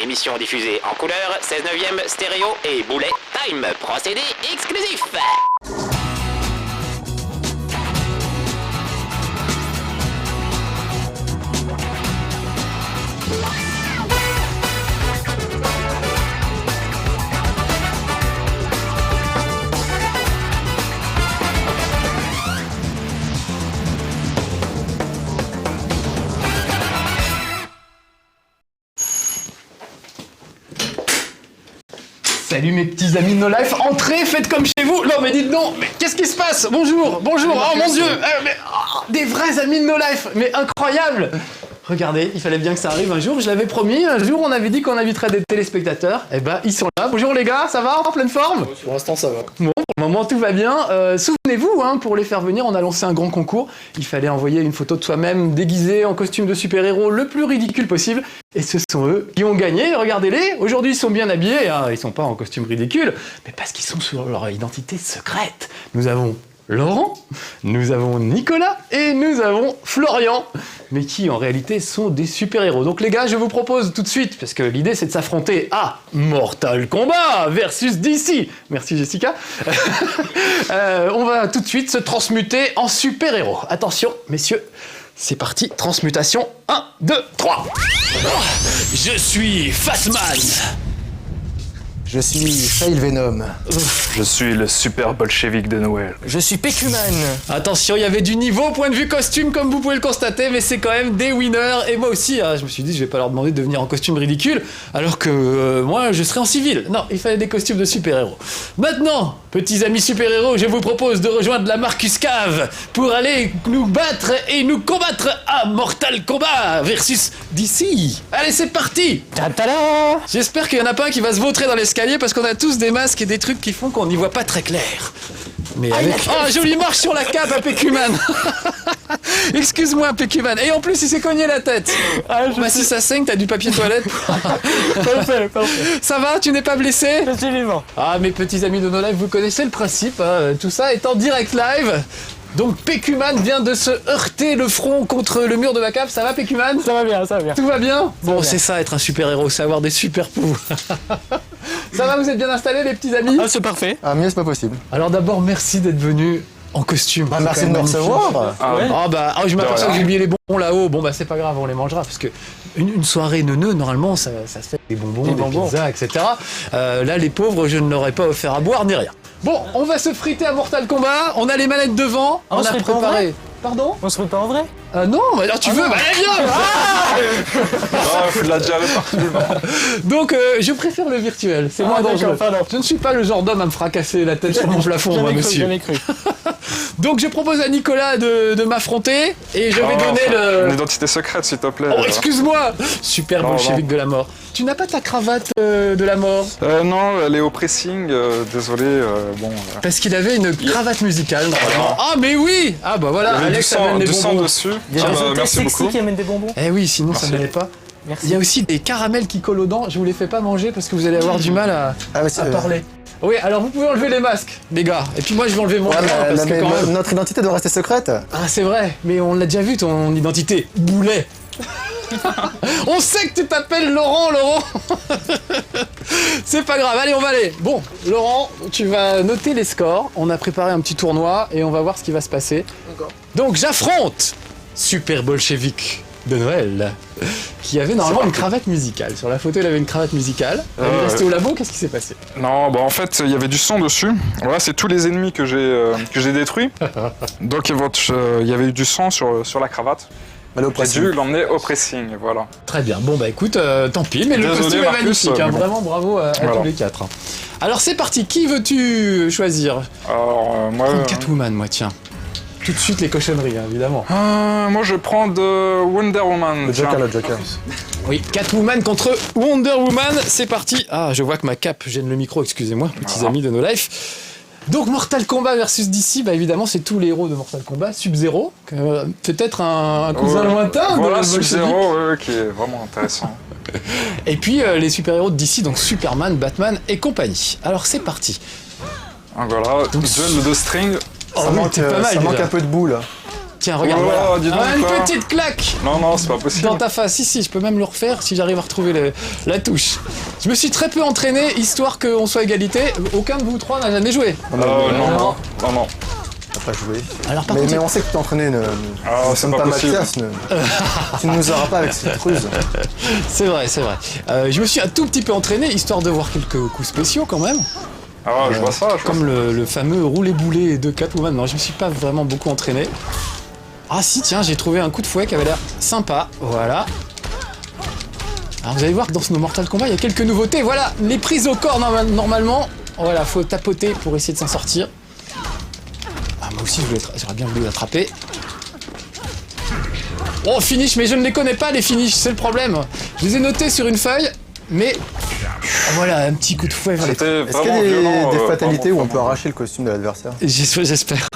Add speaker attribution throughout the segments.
Speaker 1: Émission diffusée en couleur, 16/9 stéréo et bullet time. Procédé exclusif.
Speaker 2: Salut mes petits amis de No Life, entrez, faites comme chez vous. Non mais dites non, mais qu'est-ce qui se passe? Bonjour, oh mon dieu, des vrais amis de No Life, mais incroyable. Regardez, il fallait bien que ça arrive un jour, je l'avais promis, un jour on avait dit qu'on inviterait des téléspectateurs, et ben ils sont là. Bonjour les gars, ça va, en pleine forme?
Speaker 3: Pour l'instant ça va.
Speaker 2: Bon, pour le moment tout va bien. Souvenez-vous, pour les faire venir, on a lancé un grand concours. Il fallait envoyer une photo de soi-même déguisé en costume de super-héros le plus ridicule possible. Et ce sont eux qui ont gagné, regardez-les. Aujourd'hui ils sont bien habillés, ils sont pas en costume ridicule, mais parce qu'ils sont sur leur identité secrète. Nous avons Laurent, nous avons Nicolas et nous avons Florian, mais qui en réalité sont des super-héros. Donc les gars, je vous propose tout de suite, parce que l'idée c'est de s'affronter à Mortal Kombat versus DC. Merci Jessica. On va tout de suite se transmuter en super-héros. Attention messieurs, c'est parti, transmutation 1, 2, 3. Je suis Fatman.
Speaker 3: Je suis Fail Venom.
Speaker 4: Je suis le super bolchevique de Noël.
Speaker 5: Je suis Pécuman.
Speaker 2: Attention, il y avait du niveau point de vue costume comme vous pouvez le constater, mais c'est quand même des winners. Et moi aussi, je me suis dit je vais pas leur demander de venir en costume ridicule, alors que moi je serais en civil. Non, il fallait des costumes de super-héros. Maintenant, petits amis super-héros, je vous propose de rejoindre la Marcus Cave pour aller nous battre et nous combattre à Mortal Kombat versus DC. Allez, c'est parti.
Speaker 5: Ta-ta-da.
Speaker 2: J'espère qu'il y en a pas un qui va se vautrer dans l'escalier parce qu'on a tous des masques et des trucs qui font qu'on n'y voit pas très clair. Mais avec... Oh, jolie marche sur la cape à Pécuman. Excuse-moi Pécuman. Et en plus il s'est cogné la tête. Si ça saigne, t'as du papier toilette.
Speaker 5: Parfait.
Speaker 2: Ça va, tu n'es pas blessé?
Speaker 5: Je suis vivant.
Speaker 2: Ah mes petits amis de No Life, vous connaissez le principe, tout ça est en direct live. Donc Pécuman vient de se heurter le front contre le mur de ma cave. Ça va Pécuman?
Speaker 5: Ça va bien.
Speaker 2: Tout va bien? Bon, c'est ça être un super-héros, c'est avoir des super pouvoirs. Ça va, vous êtes bien installés les petits amis?
Speaker 5: Ah, c'est parfait.
Speaker 3: Ah, mieux c'est pas possible.
Speaker 2: Alors d'abord, merci d'être venus en costume.
Speaker 3: Bah, merci de me recevoir.
Speaker 2: Je m'aperçois que j'ai oublié les bonbons là-haut. Bon bah c'est pas grave, on les mangera parce que une soirée neuneu, normalement ça se fait des bonbons, des pizzas, etc. Là les pauvres, je ne leur ai pas offert à boire ni rien. Bon, on va se friter à Mortal Kombat, on a les manettes devant, on a préparé... Pardon?
Speaker 5: On se fait pas en vrai?
Speaker 2: Non, mais alors tu veux, bah viens.
Speaker 4: Il l'a déjà réparti.
Speaker 2: Donc je préfère le virtuel, c'est moins dangereux. Je ne suis pas le genre d'homme à me fracasser la tête sur mon plafond, moi monsieur.
Speaker 5: J'avais cru.
Speaker 2: Donc je propose à Nicolas de m'affronter et je vais donner
Speaker 4: Une identité secrète s'il te plaît.
Speaker 2: Oh excuse-moi. Super bolchevique de la mort. Tu n'as pas ta cravate de la mort?
Speaker 4: Non, elle est au pressing, désolé,
Speaker 2: Parce qu'il avait une cravate musicale normalement. Ah mais oui. Ah bah voilà,
Speaker 4: Il y avait
Speaker 2: Alex amène des
Speaker 4: du sang
Speaker 2: bonbons
Speaker 4: dessus.
Speaker 5: Il y a des hôtels
Speaker 4: Merci
Speaker 5: sexy
Speaker 4: beaucoup.
Speaker 5: qui amènent des bonbons.
Speaker 2: Eh oui, sinon ça n'allait pas.
Speaker 5: Merci.
Speaker 2: Il y a aussi des caramels qui collent aux dents, je vous les fais pas manger parce que vous allez avoir du mal à parler. Oui, alors vous pouvez enlever les masques, les gars. Et puis moi je vais enlever mon parce que quand même...
Speaker 3: Notre identité doit rester secrète.
Speaker 2: Ah c'est vrai, mais on l'a déjà vu ton identité, Boulet. On sait que tu t'appelles Laurent. C'est pas grave, allez on va aller. Bon, Laurent, tu vas noter les scores. On a préparé un petit tournoi et on va voir ce qui va se passer. D'accord. Donc j'affronte Super Bolchevique de Noël, qui avait normalement une cravate musicale. Sur la photo, il avait une cravate musicale. Elle est restée au labo, qu'est-ce qui s'est passé?
Speaker 4: Non, en fait, il y avait du sang dessus. Voilà, c'est tous les ennemis que j'ai détruits. Donc il y avait eu du sang sur la cravate. J'ai dû l'emmener au pressing, voilà.
Speaker 2: Très bien, bon bah écoute, tant pis, mais le costume est magnifique, vraiment bravo à tous les quatre. Alors c'est parti, qui veux-tu choisir?
Speaker 4: Alors moi...
Speaker 2: Catwoman, moi tiens. Tout de suite les cochonneries, évidemment.
Speaker 4: Moi je prends de Wonder Woman.
Speaker 3: Le Joker.
Speaker 2: Oui, Catwoman contre Wonder Woman, c'est parti. Ah, je vois que ma cape gêne le micro, excusez-moi, petits amis de No Life. Donc Mortal Kombat versus DC, bah évidemment c'est tous les héros de Mortal Kombat. Sub-Zero, peut-être un cousin lointain
Speaker 4: voilà,
Speaker 2: de
Speaker 4: Sub-Zero, qui est vraiment intéressant.
Speaker 2: Et puis les super-héros de DC, donc Superman, Batman et compagnie. Alors c'est parti.
Speaker 4: Voilà, duel de string.
Speaker 3: Ça manque un peu de boule.
Speaker 2: Tiens, regarde,
Speaker 4: Oh,
Speaker 2: voilà.
Speaker 4: dis donc,
Speaker 2: Une
Speaker 4: quoi.
Speaker 2: petite claque
Speaker 4: Non, non, c'est pas possible.
Speaker 2: dans ta face. Si, je peux même le refaire si j'arrive à retrouver la touche. Je me suis très peu entraîné, histoire qu'on soit égalité. Aucun de vous trois n'a jamais joué.
Speaker 4: Non, non, non.
Speaker 3: On va pas jouer.
Speaker 2: Alors par
Speaker 3: Mais
Speaker 2: contre,
Speaker 3: on sait que tu t'es entraîné. Nous
Speaker 4: c'est
Speaker 3: sommes
Speaker 4: pas
Speaker 3: pas
Speaker 4: possible.
Speaker 3: Mathias. Tu ne nous auras pas avec cette ruse.
Speaker 2: c'est vrai, c'est vrai. Je me suis un tout petit peu entraîné, histoire de voir quelques coups spéciaux quand même.
Speaker 4: Ah, je vois ça.
Speaker 2: Comme le fameux roulé-boulé de Catwoman. Non, je me suis pas vraiment beaucoup entraîné. Ah si, tiens, j'ai trouvé un coup de fouet qui avait l'air sympa. Voilà. Alors vous allez voir que dans ce Mortal Kombat, il y a quelques nouveautés. Voilà, les prises au corps normalement. Voilà, faut tapoter pour essayer de s'en sortir. Ah, moi aussi, j'aurais bien voulu l'attraper. Oh, finish, mais je ne les connais pas, les finishes, c'est le problème. Je les ai notés sur une feuille, mais... Voilà, un petit coup de fouet vers les...
Speaker 4: C'était
Speaker 3: Est-ce qu'il y
Speaker 4: vraiment
Speaker 3: a
Speaker 4: violent.
Speaker 3: des fatalités où on
Speaker 4: vraiment.
Speaker 3: peut arracher le costume de l'adversaire?
Speaker 2: J'espère.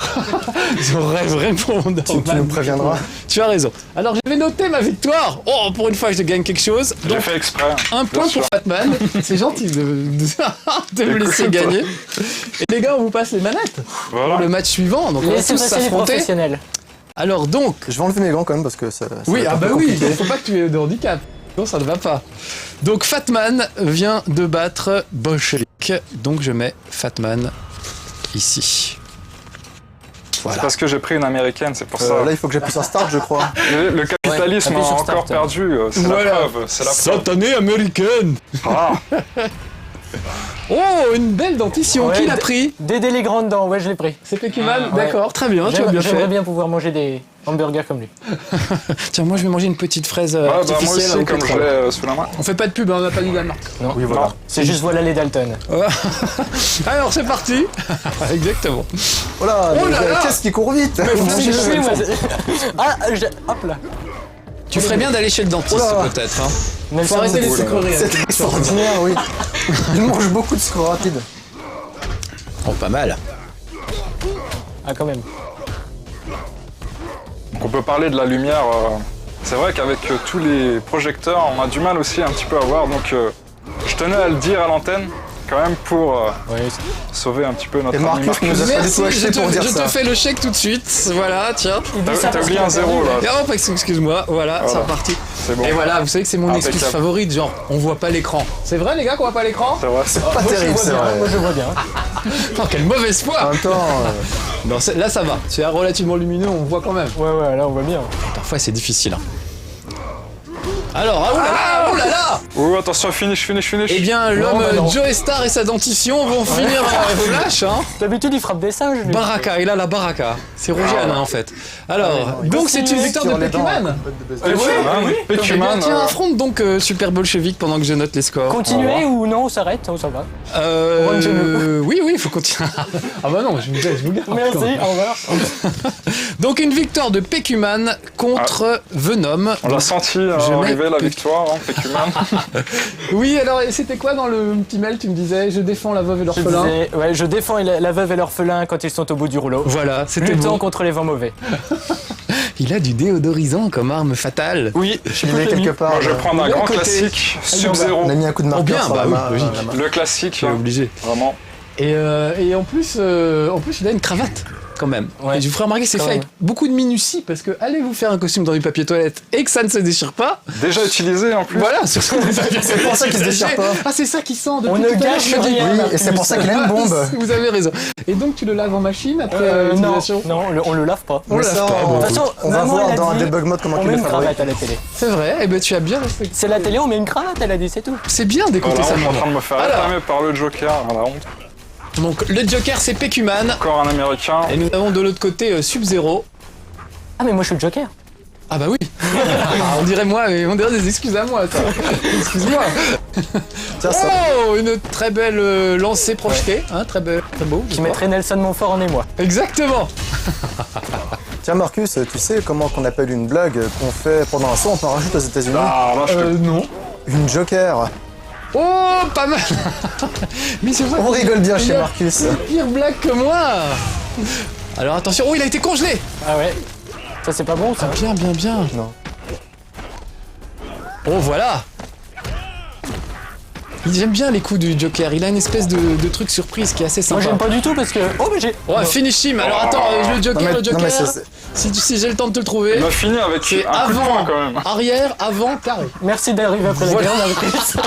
Speaker 2: J'aurais vraiment...
Speaker 3: Tu nous préviendras.
Speaker 2: Tu as raison. Alors, j'avais noté ma victoire. Oh, pour une fois, je gagne quelque chose.
Speaker 4: J'ai
Speaker 2: Donc,
Speaker 4: fait exprès.
Speaker 2: un point
Speaker 4: sûr.
Speaker 2: pour Fatman. C'est gentil de me laisser
Speaker 4: Écoute.
Speaker 2: gagner. Et les gars, on vous passe les manettes
Speaker 4: Voilà.
Speaker 2: pour le match suivant. Donc, on va
Speaker 5: Laissez
Speaker 2: tous
Speaker 5: passer les
Speaker 2: s'affronter.
Speaker 5: professionnels.
Speaker 2: Alors, donc...
Speaker 3: Je vais enlever mes gants quand même parce que ça
Speaker 2: Oui,
Speaker 3: va être
Speaker 2: ah
Speaker 3: un
Speaker 2: bah
Speaker 3: peu
Speaker 2: oui,
Speaker 3: compliqué.
Speaker 2: il faut pas que tu aies de handicap. Non, ça ne va pas. Donc Fatman vient de battre Bolshevik. Donc je mets Fatman ici.
Speaker 4: C'est
Speaker 2: Voilà.
Speaker 4: parce que j'ai pris une américaine, c'est pour ça.
Speaker 3: Là, il faut que j'appuie sur Start, je crois.
Speaker 4: Le capitalisme
Speaker 5: appuie
Speaker 4: a
Speaker 5: sur
Speaker 4: encore
Speaker 5: Start.
Speaker 4: perdu. C'est
Speaker 2: Voilà.
Speaker 4: la preuve. C'est la preuve.
Speaker 2: Satanée américaine.
Speaker 4: Ah,
Speaker 2: Oh, une belle dentition.
Speaker 5: Ouais,
Speaker 2: Qui l'a pris?
Speaker 5: Dédé les grands dents, ouais, je l'ai pris.
Speaker 2: C'est Pécuman.
Speaker 5: Ouais.
Speaker 2: D'accord, très bien, tu as bien
Speaker 5: J'aimerais
Speaker 2: fait.
Speaker 5: bien pouvoir manger des hamburgers comme lui.
Speaker 2: Tiens, moi je vais manger une petite fraise
Speaker 4: ouais, bah, moi
Speaker 2: artificielle
Speaker 4: aussi,
Speaker 2: au
Speaker 4: comme je
Speaker 2: pétrole.
Speaker 4: l'ai sous la main.
Speaker 2: On fait pas de pub, hein, on n'a pas dit Danemark.
Speaker 3: Oui, voilà.
Speaker 4: Non.
Speaker 5: C'est juste voilà les Dalton.
Speaker 2: Alors c'est parti. Exactement.
Speaker 3: Oh là,
Speaker 2: Oh là là.
Speaker 3: qu'est-ce qui court vite
Speaker 5: Je sais, moi, ah, hop là.
Speaker 2: Tu ferais bien d'aller chez le dentiste
Speaker 3: Oh là.
Speaker 2: peut-être. Hein.
Speaker 5: Nelson,
Speaker 2: Faut arrêter les
Speaker 5: c'est-
Speaker 2: sucreries.
Speaker 3: C'est extraordinaire, oui. Il mange beaucoup de sucre rapide.
Speaker 2: Oh, pas mal.
Speaker 5: Ah, quand même.
Speaker 4: Donc on peut parler de la lumière. C'est vrai qu'avec tous les projecteurs, on a du mal aussi un petit peu à voir. Donc je tenais à le dire à l'antenne quand même pour
Speaker 5: Ouais,
Speaker 4: sauver un petit peu notre
Speaker 3: Et
Speaker 4: ami
Speaker 3: Marcus nous a pas du
Speaker 2: Merci,
Speaker 3: tout acheté pour dire
Speaker 2: je
Speaker 3: ça.
Speaker 2: te fais le chèque tout de suite. Voilà, tiens.
Speaker 4: T'as oublié un zéro là.
Speaker 2: Et hop, excuse-moi, voilà, c'est
Speaker 4: Voilà.
Speaker 2: reparti.
Speaker 4: C'est bon.
Speaker 2: Et voilà, vous savez que c'est mon excuse
Speaker 4: Impeccable.
Speaker 2: favorite, genre, on voit pas l'écran. C'est vrai les gars qu'on voit pas l'écran?
Speaker 4: C'est vrai.
Speaker 3: Pas terrible, c'est vrai.
Speaker 5: Moi, je vois bien.
Speaker 2: Oh, quelle mauvaise
Speaker 3: En
Speaker 2: foi!
Speaker 3: même temps,
Speaker 2: Non, là ça va, c'est relativement lumineux, on voit quand même.
Speaker 5: Ouais, ouais, là, on voit bien.
Speaker 2: Parfois c'est difficile. Hein. Alors, ah, oulala, oulala!
Speaker 4: Oh attention, finish.
Speaker 2: Eh bien, l'homme
Speaker 5: bah non.
Speaker 2: Joe Star et sa dentition vont finir flash, hein.
Speaker 5: D'habitude, il frappe des singes, lui.
Speaker 2: Baraka, il a la baraka. C'est Rogiane, hein, en fait. Alors, donc c'est une victoire de
Speaker 3: sur les dents.
Speaker 2: Pécuman. Eh
Speaker 4: Pécuman,
Speaker 2: bien, tiens, affronte donc Super Bolchevique pendant que je note les scores.
Speaker 5: Continuer ou non, on s'arrête, ça va.
Speaker 2: Oui, il faut continuer. Ah bah non, je vous garde.
Speaker 5: Merci, au revoir.
Speaker 2: Donc une victoire de Pécuman contre Venom.
Speaker 4: On l'a senti
Speaker 2: je mets
Speaker 4: arriver la victoire, hein, Pécuman.
Speaker 2: Oui, alors et c'était quoi dans le petit mail? Tu me disais, je défends la veuve et
Speaker 5: Je
Speaker 2: l'orphelin.
Speaker 5: disais, ouais, je défends la veuve et l'orphelin quand ils sont au bout du rouleau.
Speaker 2: Voilà, c'était
Speaker 5: Luttant
Speaker 2: bon.
Speaker 5: contre les vents mauvais.
Speaker 2: Il a du déodorisant comme arme fatale.
Speaker 5: Oui,
Speaker 3: il est quelque part.
Speaker 4: Moi je vais prendre un
Speaker 2: Il est à
Speaker 4: grand
Speaker 2: côté.
Speaker 4: classique, Sub-Zero.
Speaker 3: On a mis un coup de marqueur
Speaker 2: bien,
Speaker 3: sur
Speaker 2: bah
Speaker 3: la
Speaker 2: oui,
Speaker 3: main.
Speaker 2: logique.
Speaker 3: la main.
Speaker 4: Le classique,
Speaker 2: Tu es
Speaker 4: hein,
Speaker 2: obligé.
Speaker 4: vraiment.
Speaker 2: Et en plus, il a une cravate quand même.
Speaker 5: Ouais.
Speaker 2: Et je vous ferai remarquer, c'est
Speaker 5: Quand
Speaker 2: fait
Speaker 5: même.
Speaker 2: avec beaucoup de minutie parce que allez vous faire un costume dans du papier toilette et que ça ne se déchire pas.
Speaker 4: Déjà utilisé en plus.
Speaker 2: Voilà, sur ce qu'on
Speaker 3: C'est pour ça qu'il se déchire pas.
Speaker 2: Ah, c'est ça qui sent depuis
Speaker 5: On
Speaker 2: tout
Speaker 5: ne
Speaker 2: à l'heure,
Speaker 5: gâche
Speaker 2: je me dis.
Speaker 5: rien.
Speaker 3: Oui, et c'est pour ça qu'il a une bombe.
Speaker 2: Vous avez raison. Et donc tu le laves en machine après
Speaker 5: non,
Speaker 2: utilisation?
Speaker 5: non, on le lave pas.
Speaker 2: On
Speaker 3: Mais
Speaker 2: le lave
Speaker 3: ça,
Speaker 2: pas.
Speaker 3: on-
Speaker 2: Bon,
Speaker 5: De toute façon,
Speaker 3: on va
Speaker 5: maman,
Speaker 3: voir
Speaker 5: elle a
Speaker 3: dans
Speaker 5: dit,
Speaker 3: Debug Mode comment
Speaker 5: on
Speaker 3: il
Speaker 5: met
Speaker 3: le
Speaker 5: une
Speaker 3: fabrique.
Speaker 5: cravate à la télé.
Speaker 2: c'est vrai, et ben tu as bien respecté.
Speaker 5: C'est la télé, on met une cravate, elle a dit, c'est tout.
Speaker 2: C'est bien d'écouter
Speaker 4: Voilà,
Speaker 2: ça.
Speaker 4: on est en
Speaker 2: maman.
Speaker 4: train de me faire
Speaker 2: Alors.
Speaker 4: réclamer par le Joker, à la honte.
Speaker 2: Donc le Joker c'est Pécuman
Speaker 4: Encore un américain.
Speaker 2: et nous avons de l'autre côté Sub-Zero.
Speaker 5: Ah, mais moi, je suis le Joker.
Speaker 2: Ah bah oui. On dirait des excuses à moi ça. Excuse-moi.
Speaker 3: Tiens, ça.
Speaker 2: Oh, une très belle lancée projetée, hein, très beau.
Speaker 5: Qui mettrait Nelson Montfort en émoi.
Speaker 2: Exactement.
Speaker 3: Tiens, Marcus, tu sais comment qu'on appelle une blague qu'on fait pendant un saut en parachute aux États-Unis?
Speaker 4: Ah, là, je te...
Speaker 2: Non.
Speaker 3: Une Joker.
Speaker 2: Oh, pas mal. Mais c'est vrai.
Speaker 3: On rigole bien
Speaker 2: Il
Speaker 3: chez
Speaker 2: a
Speaker 3: Marcus.
Speaker 2: une pire blague que moi. Alors attention. Oh, il a été congelé.
Speaker 5: Ah ouais. Ça, c'est pas bon, ça.
Speaker 2: Bien.
Speaker 3: Non.
Speaker 2: Oh, voilà. J'aime bien les coups du Joker. Il a une espèce de truc surprise qui est assez
Speaker 5: Moi,
Speaker 2: sympa.
Speaker 5: j'aime pas du tout parce que. Oh, mais j'ai.
Speaker 2: Oh, finish him. Alors attends, le
Speaker 3: Non
Speaker 2: Joker,
Speaker 3: mais,
Speaker 2: le
Speaker 3: non,
Speaker 2: Joker.
Speaker 3: mais
Speaker 2: Si j'ai le temps de te le trouver.
Speaker 4: Il va finir avec
Speaker 2: C'est
Speaker 4: un coup de poing
Speaker 2: avant,
Speaker 4: quand même.
Speaker 2: arrière, avant, carré.
Speaker 5: Merci d'arriver après la
Speaker 2: Voilà.
Speaker 5: guerre, Marcus.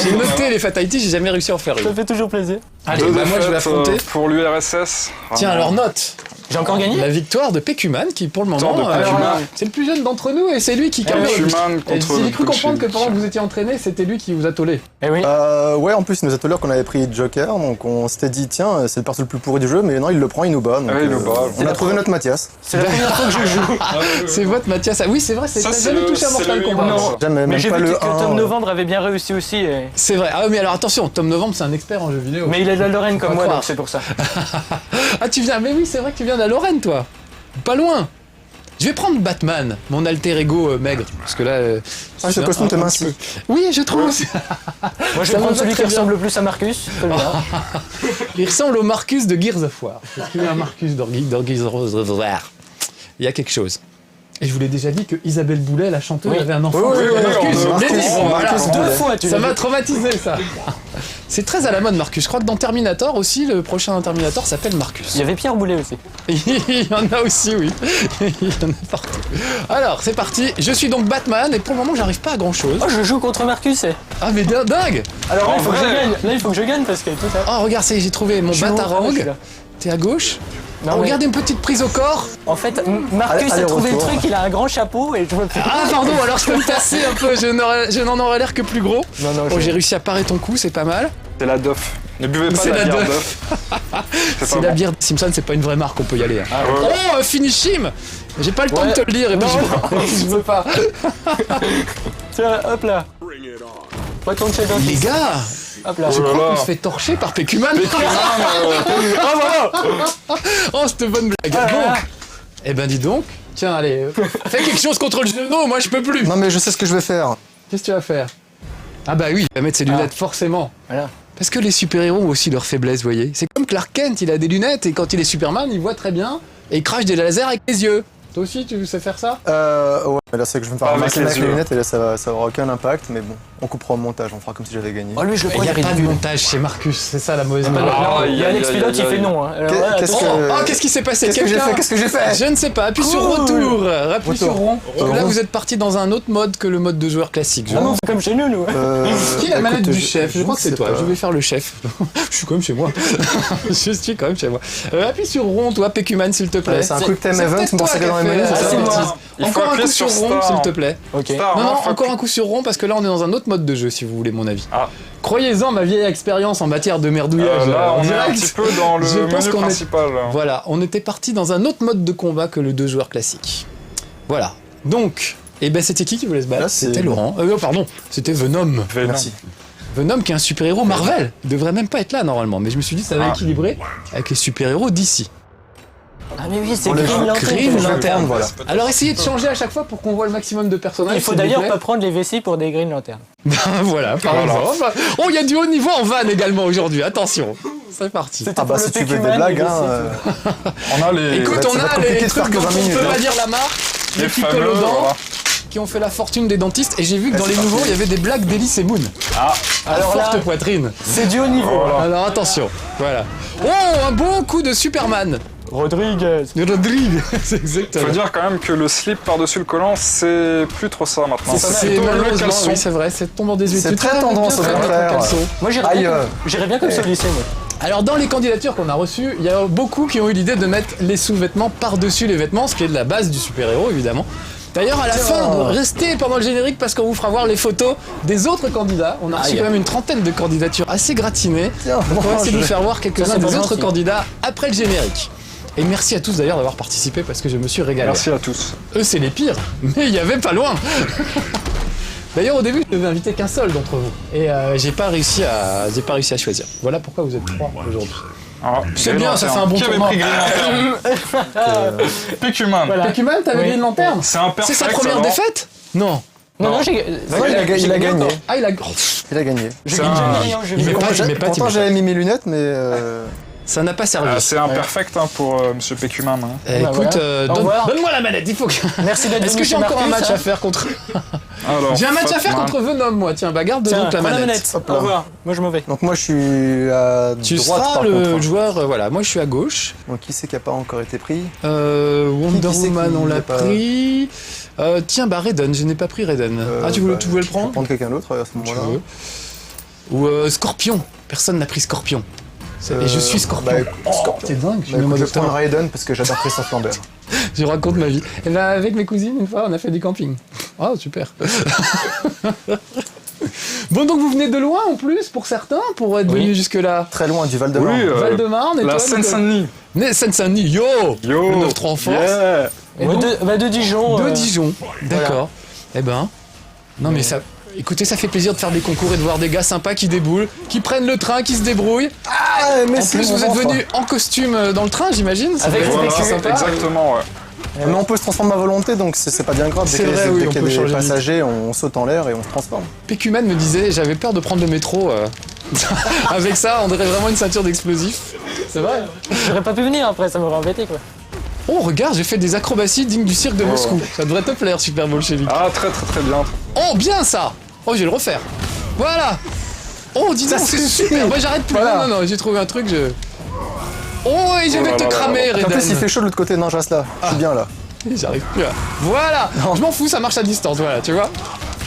Speaker 2: J'ai noté les fatalities, j'ai jamais réussi à en faire
Speaker 5: Ça
Speaker 2: une.
Speaker 5: fait toujours plaisir.
Speaker 2: Allez,
Speaker 4: Deux
Speaker 2: bah moi je vais
Speaker 4: défaites,
Speaker 2: affronter.
Speaker 4: pour l'URSS.
Speaker 2: Tiens, alors note.
Speaker 5: J'ai encore gagné.
Speaker 2: La victoire de Pécuman qui pour le moment
Speaker 4: Victoire de Pécuman.
Speaker 2: c'est le plus jeune d'entre nous et c'est lui qui calme.
Speaker 4: Pécuman
Speaker 2: Et
Speaker 4: contre
Speaker 2: j'ai cru comprendre que
Speaker 4: Bolcheviks.
Speaker 2: pendant que vous étiez entraîné, c'était lui qui vous a tollé.
Speaker 5: Eh oui.
Speaker 3: Ouais, en plus, il nous a tout à l'heure qu'on avait pris Joker, donc on s'était dit, tiens, c'est le perso le plus pourri du jeu, mais non, il le prend, il nous bat. Donc,
Speaker 4: Ouais, il nous bat.
Speaker 3: On a trouvé notre Mathias.
Speaker 5: C'est la première fois que je joue.
Speaker 2: C'est votre Mathias. Ah oui, c'est vrai,
Speaker 4: Ça,
Speaker 2: t'as
Speaker 4: c'est
Speaker 2: jamais
Speaker 4: le-
Speaker 2: touché à
Speaker 4: c'est
Speaker 2: Mortal
Speaker 4: le
Speaker 2: Kombat.
Speaker 4: humain,
Speaker 2: Non.
Speaker 4: ça.
Speaker 3: Jamais,
Speaker 5: Mais
Speaker 3: même
Speaker 5: j'ai
Speaker 3: pas
Speaker 5: vu que
Speaker 3: le 1.
Speaker 5: Tom Novembre avait bien réussi aussi. Et...
Speaker 2: C'est vrai. Ah oui, mais alors attention, Tom Novembre, c'est un expert en jeux vidéo.
Speaker 5: Mais il est de la Lorraine comme
Speaker 2: Faut
Speaker 5: moi,
Speaker 2: croire.
Speaker 5: donc c'est pour ça.
Speaker 2: Ah, tu viens. Mais oui, c'est vrai que tu viens de la Lorraine, toi. Pas loin. Je vais prendre Batman, mon alter ego maigre, parce que là.
Speaker 3: Ah, ce costume te mince.
Speaker 2: Oui, je trouve. aussi.
Speaker 5: Moi, je
Speaker 2: Ça
Speaker 5: vais
Speaker 2: me
Speaker 5: prendre
Speaker 2: va
Speaker 5: celui qui
Speaker 2: très bien.
Speaker 5: ressemble le plus à Marcus. Celui-là.
Speaker 2: Il ressemble au Marcus de Gears of War. Parce qu'il y a un Marcus dans Gears of War. Il y a quelque chose. Et je vous l'ai déjà dit que Isabelle Boulet, la chanteuse,
Speaker 5: Oui.
Speaker 2: avait un enfant.
Speaker 3: Oui, oui, oui,
Speaker 2: Marcus,
Speaker 3: oui,
Speaker 2: je l'ai dit.
Speaker 3: Marcus,
Speaker 2: Bon, voilà.
Speaker 3: Marcus
Speaker 5: Deux
Speaker 3: Boulet.
Speaker 5: fois, tu
Speaker 2: Ça
Speaker 5: l'as
Speaker 2: m'a
Speaker 5: dit.
Speaker 2: traumatisé, ça. C'est très à la mode, Marcus. Je crois que dans Terminator aussi, le prochain Terminator s'appelle Marcus.
Speaker 5: Il y avait Pierre Boulet aussi.
Speaker 2: Il y en a aussi, oui. Il y en a partout. Alors, c'est parti. Je suis donc Batman et pour le moment, j'arrive pas à grand chose.
Speaker 5: Oh, je joue contre Marcus.
Speaker 2: Ah, mais dingue.
Speaker 5: Alors là, il faut que je
Speaker 4: vrai.
Speaker 5: gagne. Là, il faut que je gagne parce que tout ça.
Speaker 2: Oh, regarde, ça y est, j'ai trouvé mon
Speaker 5: Je suis où Ah, je
Speaker 2: Batarang.
Speaker 5: suis là.
Speaker 2: T'es à gauche.
Speaker 5: Non,
Speaker 2: Oh,
Speaker 5: mais-
Speaker 2: regardez une petite prise au corps.
Speaker 5: En fait, Marcus
Speaker 3: Allez,
Speaker 5: a trouvé le
Speaker 3: retour.
Speaker 5: truc, il a un grand chapeau et je vois plus.
Speaker 2: Ah, pardon, alors je peux me tasser un peu. Je n'en aurais l'air que plus gros.
Speaker 5: Non, non,
Speaker 2: Oh, j'ai réussi à parer ton coup, c'est pas mal.
Speaker 4: C'est la Duff. Ne buvez pas
Speaker 2: C'est
Speaker 4: la
Speaker 2: la
Speaker 4: bière
Speaker 2: Duff.
Speaker 4: Duff.
Speaker 2: C'est
Speaker 4: pas
Speaker 2: la
Speaker 4: bon.
Speaker 2: bière Simpson, c'est pas une vraie marque, on peut y aller. Hein.
Speaker 4: Ouais.
Speaker 2: Oh, finish him. J'ai pas le temps
Speaker 5: Ouais.
Speaker 2: de te le lire et puis je veux pas.
Speaker 5: Tiens, hop là. Retourne chez Dentist.
Speaker 2: Les gars,
Speaker 5: Hop là.
Speaker 2: je
Speaker 4: Oh là
Speaker 2: crois
Speaker 4: là.
Speaker 2: qu'on se fait torcher par Pécuman. Oh, cette bonne blague.
Speaker 5: Ah,
Speaker 2: Bon.
Speaker 5: ah.
Speaker 2: Eh ben dis donc. Tiens, allez, fais quelque chose contre le genou, moi je peux plus.
Speaker 3: Non, mais je sais ce que je vais faire.
Speaker 2: Qu'est-ce que tu vas faire? Ah bah oui, il va mettre ses lunettes, forcément.
Speaker 5: Voilà.
Speaker 2: Parce que les super-héros ont aussi leurs faiblesses, vous voyez. C'est comme Clark Kent, il a des lunettes et quand il est Superman, il voit très bien et il crache des lasers avec les yeux. Toi aussi, tu sais faire ça?
Speaker 3: Ouais, mais là, c'est que je vais me faire
Speaker 4: Pas avec
Speaker 3: ramasser
Speaker 4: les
Speaker 3: avec les
Speaker 4: yeux.
Speaker 3: lunettes et là, ça aura aucun impact, mais bon, on coupera au montage, on fera comme si j'avais gagné.
Speaker 5: Oh, lui, je le
Speaker 2: Il
Speaker 5: crois,
Speaker 2: n'y a
Speaker 5: il est
Speaker 2: pas de
Speaker 5: ridicule.
Speaker 2: montage chez Marcus, c'est ça la mauvaise blague.
Speaker 4: Ah,
Speaker 5: Il y a Alex
Speaker 4: aïe,
Speaker 5: Pilote, il
Speaker 4: aïe,
Speaker 5: fait
Speaker 4: aïe.
Speaker 5: non. Hein. Alors,
Speaker 3: Qu'est-ce
Speaker 5: attention.
Speaker 3: que-
Speaker 2: Oh, qu'est-ce qui s'est passé?
Speaker 3: Qu'est-ce que j'ai
Speaker 2: Quelqu'un
Speaker 3: fait Qu'est-ce que j'ai fait
Speaker 2: Je ne sais pas, appuie sur
Speaker 3: Cool.
Speaker 2: retour. Appuie sur
Speaker 3: Retour.
Speaker 2: rond. Parce que là,
Speaker 3: Rond.
Speaker 2: vous êtes parti dans un autre mode que le mode de joueur classique.
Speaker 5: Ah non, c'est comme chez nous, nous.
Speaker 2: Qui est la manette
Speaker 3: écoute,
Speaker 2: du chef? Je crois que c'est
Speaker 3: sais
Speaker 2: toi.
Speaker 3: pas.
Speaker 2: Je vais faire le chef. Je suis quand même chez moi. Je suis quand même chez moi. Appuie sur rond, toi, Pécuman, s'il te plaît.
Speaker 3: C'est un quick time
Speaker 2: C'est
Speaker 3: event
Speaker 2: peut-être
Speaker 3: pour
Speaker 2: toi
Speaker 3: serrer
Speaker 2: qui
Speaker 3: dans
Speaker 2: as
Speaker 3: les
Speaker 2: fait
Speaker 3: menus,
Speaker 2: la
Speaker 3: c'est ça
Speaker 2: bêtise.
Speaker 4: Il faut
Speaker 2: Encore un
Speaker 4: appuyer
Speaker 2: coup sur
Speaker 4: sur
Speaker 2: rond,
Speaker 4: Star.
Speaker 2: s'il te plaît.
Speaker 5: Ok.
Speaker 4: Star,
Speaker 2: Non,
Speaker 4: hein,
Speaker 2: non,
Speaker 4: faut
Speaker 2: encore
Speaker 4: que-
Speaker 2: un coup sur rond parce que là on est dans un autre mode de jeu si vous voulez mon avis.
Speaker 4: Ah.
Speaker 2: Croyez-en ma vieille expérience en matière de merdouillage.
Speaker 4: Là,
Speaker 2: en
Speaker 4: on est un
Speaker 2: direct.
Speaker 4: petit peu dans le
Speaker 2: Je pense
Speaker 4: menu
Speaker 2: qu'on est-
Speaker 4: principal. là.
Speaker 2: Voilà, on était parti dans un autre mode de combat que le 2 joueurs classique. Voilà. Donc, et ben c'était qui vous laisse battre?
Speaker 3: Là, c'est-
Speaker 2: C'était Laurent. Pardon, c'était Venom.
Speaker 4: Venom.
Speaker 3: Merci.
Speaker 2: Venom qui est un super-héros Marvel. Il devrait même pas être là normalement, mais je me suis dit ça va
Speaker 4: Ah.
Speaker 2: équilibrer avec les super-héros d'ici.
Speaker 5: Ah, mais oui, c'est
Speaker 3: On le
Speaker 5: Green
Speaker 3: joue
Speaker 5: Lantern.
Speaker 2: Green
Speaker 5: que je
Speaker 2: Lantern,
Speaker 5: prends.
Speaker 3: voilà.
Speaker 2: Alors essayez de changer à chaque fois pour qu'on voit le maximum de personnages.
Speaker 5: Il faut
Speaker 2: s'il vous
Speaker 5: d'ailleurs
Speaker 2: plaît.
Speaker 5: pas prendre les vessies pour des Green Lantern.
Speaker 2: Voilà, par
Speaker 4: Voilà.
Speaker 2: exemple. Oh, il y a du haut niveau en van également aujourd'hui, attention. C'est parti.
Speaker 5: C'était
Speaker 3: Ah bah
Speaker 5: pour
Speaker 3: si
Speaker 5: le
Speaker 3: tu veux des
Speaker 5: Pécuman,
Speaker 3: blagues,
Speaker 5: les
Speaker 3: hein,
Speaker 5: vessies,
Speaker 4: On a les.
Speaker 2: Écoute,
Speaker 3: ça
Speaker 2: on
Speaker 3: va
Speaker 2: a
Speaker 3: compliquer
Speaker 2: les
Speaker 3: de faire
Speaker 2: trucs
Speaker 3: que
Speaker 2: dont
Speaker 3: 20
Speaker 2: on
Speaker 3: minutes,
Speaker 2: peut
Speaker 3: hein.
Speaker 2: pas dire la marque, les
Speaker 4: les
Speaker 2: petits
Speaker 4: fameux,
Speaker 2: collodents
Speaker 4: voilà.
Speaker 2: qui ont fait la fortune des dentistes. Et j'ai vu que dans les nouveaux, il y avait des blagues d'Elise et Moon.
Speaker 4: Ah,
Speaker 5: Alors
Speaker 2: Forte
Speaker 5: là,
Speaker 2: poitrine.
Speaker 5: c'est du haut niveau.
Speaker 4: Voilà.
Speaker 2: Alors attention, voilà. Oh, un bon coup de Superman.
Speaker 5: Rodriguez.
Speaker 2: Rodrigue, c'est exactement.
Speaker 4: faut dire quand même que le slip par-dessus le collant, c'est plus trop ça maintenant.
Speaker 2: C'est
Speaker 4: plutôt le
Speaker 2: malheureusement,
Speaker 4: caleçon.
Speaker 2: oui, c'est vrai, c'est tombant des yeux.
Speaker 3: C'est
Speaker 2: Tu
Speaker 3: très
Speaker 2: t'as
Speaker 3: tendance
Speaker 2: bien
Speaker 3: au
Speaker 2: fait avec ton
Speaker 3: contraire.
Speaker 2: caleçon.
Speaker 5: Moi,
Speaker 3: Aïe,
Speaker 5: j'irais bien comme ça au lycée, moi.
Speaker 2: Alors dans les candidatures qu'on a reçues, il y a beaucoup qui ont eu l'idée de mettre les sous-vêtements par-dessus les vêtements, ce qui est de la base du super-héros évidemment. D'ailleurs, à la fin, restez pendant le générique parce qu'on vous fera voir les photos des autres candidats. On a reçu
Speaker 5: Aïe.
Speaker 2: quand même une trentaine de candidatures assez gratinées.
Speaker 3: Tiens,
Speaker 2: Donc on va essayer de vous faire voir
Speaker 5: Ça,
Speaker 2: quelques-uns
Speaker 5: c'est
Speaker 2: des
Speaker 5: pas
Speaker 2: autres
Speaker 5: gentil.
Speaker 2: candidats après le générique. Et merci à tous d'ailleurs d'avoir participé parce que je me suis régalé.
Speaker 4: Merci à tous.
Speaker 2: Eux, c'est les pires, mais il y avait pas loin. D'ailleurs, au début, je devais inviter qu'un seul d'entre vous. Et j'ai pas réussi à choisir. Voilà pourquoi vous êtes trois aujourd'hui.
Speaker 4: Ah,
Speaker 2: C'est
Speaker 4: Green
Speaker 2: bien, ça fait un
Speaker 4: Lantern.
Speaker 2: bon
Speaker 4: Qui avait
Speaker 2: tournoi.
Speaker 4: pris Green Lantern Pécuman.
Speaker 5: Voilà.
Speaker 2: Pécuman, t'avais
Speaker 5: Oui.
Speaker 2: mis une lanterne.
Speaker 4: C'est un
Speaker 2: C'est sa
Speaker 4: perfect,
Speaker 2: première
Speaker 4: alors.
Speaker 2: défaite? Non.
Speaker 5: Non, non, j'ai.
Speaker 3: Non, il a gagné.
Speaker 2: Ah, il a.
Speaker 3: Il a gagné.
Speaker 5: J'ai
Speaker 4: C'est
Speaker 5: gagné
Speaker 4: un-
Speaker 5: rien au jeu
Speaker 2: Il met
Speaker 5: vidéo.
Speaker 2: pas- il met pas,
Speaker 3: Pourtant,
Speaker 2: il met
Speaker 3: j'avais
Speaker 2: pas.
Speaker 3: mis mes lunettes, mais
Speaker 2: Ça n'a pas servi.
Speaker 4: C'est imperfect hein, pour Monsieur Pécuman. Hein.
Speaker 2: Écoute,
Speaker 5: voilà. Au revoir.
Speaker 2: donne-moi la manette, il faut que...
Speaker 5: Merci d'être
Speaker 2: Est-ce que
Speaker 5: venu
Speaker 2: j'ai
Speaker 5: chez
Speaker 2: encore un
Speaker 5: Marcus,
Speaker 2: match
Speaker 5: hein.
Speaker 2: à faire contre...
Speaker 4: Alors,
Speaker 2: J'ai un match à faire
Speaker 4: Fatma.
Speaker 2: contre Venom, moi. Tiens, bah garde
Speaker 5: Tiens,
Speaker 2: donc la
Speaker 5: prends
Speaker 2: manette.
Speaker 3: Hop
Speaker 5: Au
Speaker 3: là.
Speaker 5: revoir. Moi, je m'en vais.
Speaker 3: Donc moi je suis à
Speaker 2: Tu
Speaker 3: droite
Speaker 2: seras
Speaker 3: par
Speaker 2: le
Speaker 3: contre.
Speaker 2: joueur, voilà, moi je suis à gauche.
Speaker 3: Donc qui c'est qui a pas encore été pris?
Speaker 2: Wonder
Speaker 3: Qui c'est
Speaker 2: Woman,
Speaker 3: qui
Speaker 2: on l'a
Speaker 3: l'a pas-
Speaker 2: pris. Tiens, bah Raiden, je n'ai pas pris Raiden. Tu voulais le
Speaker 3: Je peux
Speaker 2: prendre
Speaker 3: prendre quelqu'un d'autre à ce
Speaker 2: Tu
Speaker 3: moment-là.
Speaker 2: veux. Ou Scorpion. Personne n'a pris Scorpion. Et je suis Scorpion.
Speaker 3: bah, Scorpion.
Speaker 2: C'est dingue, je suis
Speaker 3: Bah,
Speaker 2: le
Speaker 3: écoute,
Speaker 2: mode
Speaker 3: je vais prendre
Speaker 2: docteur.
Speaker 3: Raiden parce que j'adore Christophe Lambert.
Speaker 2: Je raconte ma vie. Et bah avec mes cousines, une fois, on a fait du camping. Oh, super. Bon, donc vous venez de loin en plus, pour certains, pour être
Speaker 5: Oui.
Speaker 2: venus jusque-là.
Speaker 3: Très loin du Val-de-Marne.
Speaker 4: Oui,
Speaker 2: Val-de-Marne et
Speaker 4: la
Speaker 2: toi,
Speaker 4: Seine-Saint-Denis.
Speaker 2: Seine-Saint-Denis, yo
Speaker 4: Yo.
Speaker 2: Le 9-3 en force.
Speaker 4: Yeah.
Speaker 2: Et
Speaker 5: Ouais,
Speaker 2: donc,
Speaker 5: de Dijon.
Speaker 2: de Dijon, d'accord. Eh ben, non mais ça... Écoutez, ça fait plaisir de faire des concours et de voir des gars sympas qui déboulent, qui prennent le train, qui se débrouillent.
Speaker 3: Ah, mais
Speaker 2: En
Speaker 3: c'est
Speaker 2: plus,
Speaker 3: mon
Speaker 2: vous êtes
Speaker 3: enfant.
Speaker 2: venus en costume dans le train, j'imagine. Ça
Speaker 5: Avec
Speaker 2: doit être
Speaker 5: les
Speaker 4: Voilà,
Speaker 2: sympa.
Speaker 4: exactement, ouais.
Speaker 3: Mais on peut se transformer à volonté, donc c'est pas bien grave.
Speaker 2: C'est vrai,
Speaker 3: dès
Speaker 2: oui,
Speaker 3: qu'il
Speaker 2: on
Speaker 3: y a
Speaker 2: peut
Speaker 3: des
Speaker 2: changer
Speaker 3: passagers, on saute en l'air et on se transforme.
Speaker 2: Pécuman me disait, j'avais peur de prendre le métro. Avec ça, on dirait vraiment une ceinture d'explosifs. C'est vrai.
Speaker 5: J'aurais pas pu venir après, ça m'aurait embêté quoi.
Speaker 2: Oh, regarde, j'ai fait des acrobaties dignes du cirque de Moscou. Ça devrait te plaire, super bolchevique.
Speaker 4: Ah, très très très bien.
Speaker 2: Oh, bien ça. Oh, je vais le refaire. Voilà. Oh, dis donc,
Speaker 3: Ça
Speaker 2: c'est
Speaker 3: suffit.
Speaker 2: super. Moi, j'arrête plus.
Speaker 3: Voilà.
Speaker 2: Non, j'ai trouvé un truc, je... Oh, et je
Speaker 4: Oh
Speaker 2: vais
Speaker 4: là
Speaker 2: te
Speaker 4: là là
Speaker 2: cramer,
Speaker 4: là.
Speaker 3: En plus, il
Speaker 2: Raiden.
Speaker 3: fait chaud de l'autre côté. Non, je reste là. Je suis bien là.
Speaker 2: J'arrive plus à... Voilà. Je m'en fous, ça marche à distance, voilà, tu vois.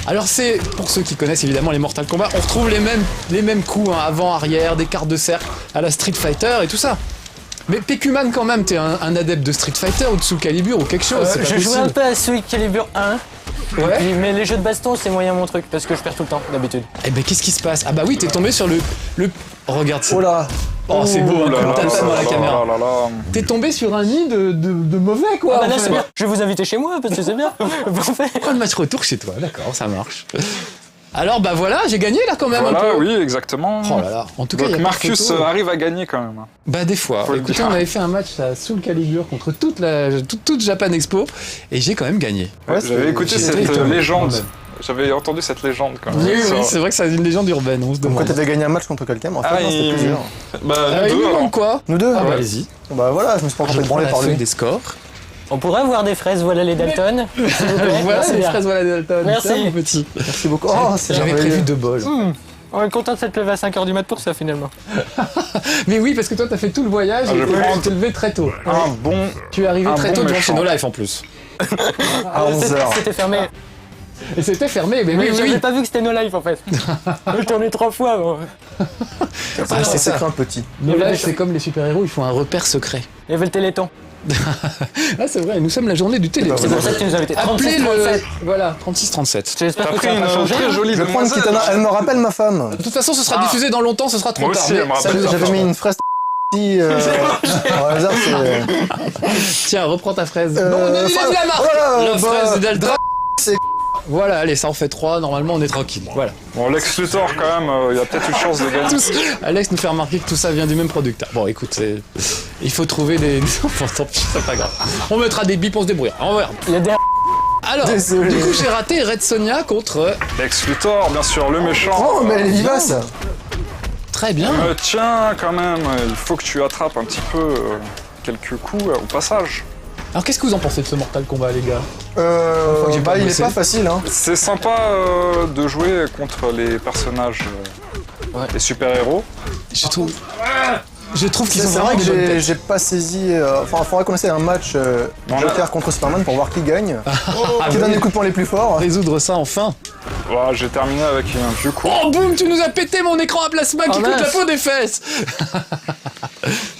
Speaker 2: Alors c'est, pour ceux qui connaissent évidemment les Mortal Kombat, on retrouve les mêmes coups, hein, avant, arrière, des cartes de cercle à la Street Fighter et tout ça. Mais Pécuman quand même, t'es un adepte de Street Fighter ou de Soul Calibur ou quelque chose, c'est pas
Speaker 5: Je jouais un
Speaker 2: possible.
Speaker 5: peu à Soul Calibur 1.
Speaker 2: Ouais.
Speaker 5: Mais les jeux de baston, c'est moyen mon truc, parce que je perds tout le temps, d'habitude.
Speaker 2: Eh ben qu'est-ce qui se passe? Ah bah oui, t'es tombé sur le... Oh, regarde ça.
Speaker 3: Oh là.
Speaker 2: Oh, c'est beau, un
Speaker 4: Ouh là
Speaker 2: coup de
Speaker 4: là
Speaker 2: tatane dans la
Speaker 4: là
Speaker 2: caméra.
Speaker 4: là là là.
Speaker 2: T'es tombé sur un nid de mauvais quoi.
Speaker 5: Ah bah là,
Speaker 2: en fait.
Speaker 5: c'est bien. Je vais vous inviter chez moi, parce que c'est bien. Parfait.
Speaker 2: Prends le match retour chez toi, d'accord, ça marche. Alors bah voilà, j'ai gagné là quand même un
Speaker 4: Voilà,
Speaker 2: peu.
Speaker 4: oui, exactement.
Speaker 2: Oh là là, en tout cas, il y
Speaker 4: Donc
Speaker 2: a
Speaker 4: Marcus
Speaker 2: pas de photo.
Speaker 4: arrive à gagner quand même.
Speaker 2: Bah des fois.
Speaker 4: Faut le
Speaker 2: Écoutez,
Speaker 4: dire.
Speaker 2: on avait fait un match à Soul Calibur contre toute Japan Expo et j'ai quand même gagné.
Speaker 3: Ouais,
Speaker 4: J'avais écouté
Speaker 2: j'ai
Speaker 4: cette
Speaker 2: été étonné,
Speaker 4: légende.
Speaker 2: quand même.
Speaker 4: J'avais entendu cette légende quand même.
Speaker 2: Oui, oui,
Speaker 4: Ça-
Speaker 2: c'est vrai que c'est une légende urbaine, on se
Speaker 3: Donc, quand
Speaker 2: demande.
Speaker 3: t'avais gagné un match contre quelqu'un, mais en fait,
Speaker 4: Ah,
Speaker 3: non, c'était
Speaker 4: il-
Speaker 3: plusieurs.
Speaker 4: Bah,
Speaker 2: Ah,
Speaker 4: nous
Speaker 2: il
Speaker 4: deux,
Speaker 2: nous
Speaker 4: alors.
Speaker 2: manque quoi?
Speaker 3: Nous deux
Speaker 2: Ah bah
Speaker 4: ouais.
Speaker 2: allez-y.
Speaker 3: Bon, bah voilà, je me suis pas encore
Speaker 2: Je
Speaker 3: fait
Speaker 2: prends
Speaker 3: branler
Speaker 2: la
Speaker 3: par
Speaker 2: feuille
Speaker 3: lui.
Speaker 2: des scores.
Speaker 5: On pourrait avoir des fraises, voilà les Dalton. S'il vous plaît.
Speaker 2: Voilà,
Speaker 5: Merci
Speaker 2: c'est les
Speaker 5: bien.
Speaker 2: fraises voilà Dalton.
Speaker 5: Merci.
Speaker 2: Tiens, mon petit.
Speaker 3: Merci beaucoup. Oh, c'est
Speaker 2: J'avais
Speaker 3: merveilleux.
Speaker 2: prévu 2 bols.
Speaker 5: On est content de s'être levé à 5h du mat pour ça finalement.
Speaker 2: Mais oui, parce que toi, t'as fait tout le voyage
Speaker 4: Ah,
Speaker 2: et
Speaker 4: je
Speaker 2: tu
Speaker 4: prends-
Speaker 2: t'es levé très tôt.
Speaker 4: Un bon.
Speaker 2: Tu es arrivé
Speaker 4: Un
Speaker 2: très
Speaker 4: bon
Speaker 2: tôt devant
Speaker 4: méchant.
Speaker 2: chez No Life en plus.
Speaker 3: À 11h.
Speaker 5: C'était fermé.
Speaker 2: Et c'était fermé, mais
Speaker 5: Oui,
Speaker 2: oui,
Speaker 5: j'avais
Speaker 2: oui.
Speaker 5: pas vu que c'était No Life en fait. J'ai tourné 3 fois. Bon.
Speaker 2: Ah, c'est ça.
Speaker 3: un petit.
Speaker 2: No Life, c'est comme les super-héros, ils font un repère secret.
Speaker 5: Il y avait le Téléthon.
Speaker 2: Ah, c'est vrai, nous sommes la journée du télé.
Speaker 5: C'est pour ça que tu nous as invités.
Speaker 2: Appelez
Speaker 5: 36,
Speaker 2: le...
Speaker 5: 37.
Speaker 2: Voilà, 36-37.
Speaker 5: J'espère
Speaker 4: T'as
Speaker 5: que
Speaker 4: pris
Speaker 5: ça va
Speaker 4: une
Speaker 5: pas changer.
Speaker 4: très jolie
Speaker 3: Je vais prendre une petite
Speaker 4: demoiselle.
Speaker 3: Elle me rappelle ma femme.
Speaker 2: De toute façon, ce sera diffusé dans longtemps, ce sera trop
Speaker 4: Moi
Speaker 2: tard.
Speaker 4: aussi,
Speaker 2: mais
Speaker 4: elle me
Speaker 2: ça
Speaker 4: rappelle
Speaker 2: nous
Speaker 3: J'avais
Speaker 2: apporte.
Speaker 3: mis une fraise au hasard,
Speaker 2: Tiens, reprends ta fraise.
Speaker 3: Euh,
Speaker 2: Non, on a dit la marque.
Speaker 3: voilà,
Speaker 2: La
Speaker 3: bah,
Speaker 2: fraise de Delta.
Speaker 3: c'est-
Speaker 2: Voilà, allez, ça en fait 3. Normalement, on est tranquille. Voilà.
Speaker 4: Bon, Lex Luthor, quand même, il y a peut-être une chance de gagner.
Speaker 2: Tous. Alex nous fait remarquer que tout ça vient du même producteur. Bon, écoute, il faut trouver des. Bon, tant pis, c'est pas grave. On mettra des bips, on se débrouille. On verra.
Speaker 5: Il y a des.
Speaker 2: Alors,
Speaker 3: Désolé.
Speaker 2: du coup, j'ai raté Red Sonia contre.
Speaker 4: Lex Luthor, bien sûr, le méchant.
Speaker 3: Oh, mais elle est vivace.
Speaker 2: Très bien.
Speaker 4: Tiens, quand même, il faut que tu attrapes un petit peu quelques coups au passage.
Speaker 2: Alors, qu'est-ce que vous en pensez de ce Mortal Kombat, les gars? que j'ai pas
Speaker 3: Il est
Speaker 2: bossé.
Speaker 3: pas facile, hein.
Speaker 4: C'est sympa de jouer contre les personnages, les super-héros.
Speaker 2: Je trouve. Je trouve qu'ils
Speaker 3: C'est
Speaker 2: sont
Speaker 3: vrai
Speaker 2: vraiment
Speaker 3: que
Speaker 2: des bonnes têtes.
Speaker 3: j'ai pas saisi. Enfin, il faudrait qu'on essaie un match Joker contre Superman pour voir qui gagne. Qui donne les coups de poing les plus forts.
Speaker 2: Résoudre ça enfin.
Speaker 4: Voilà, j'ai terminé avec un vieux coup.
Speaker 2: Oh boum, tu nous as pété mon écran à plasma qui
Speaker 5: Oh,
Speaker 2: coûte la
Speaker 5: mince.
Speaker 2: peau des fesses.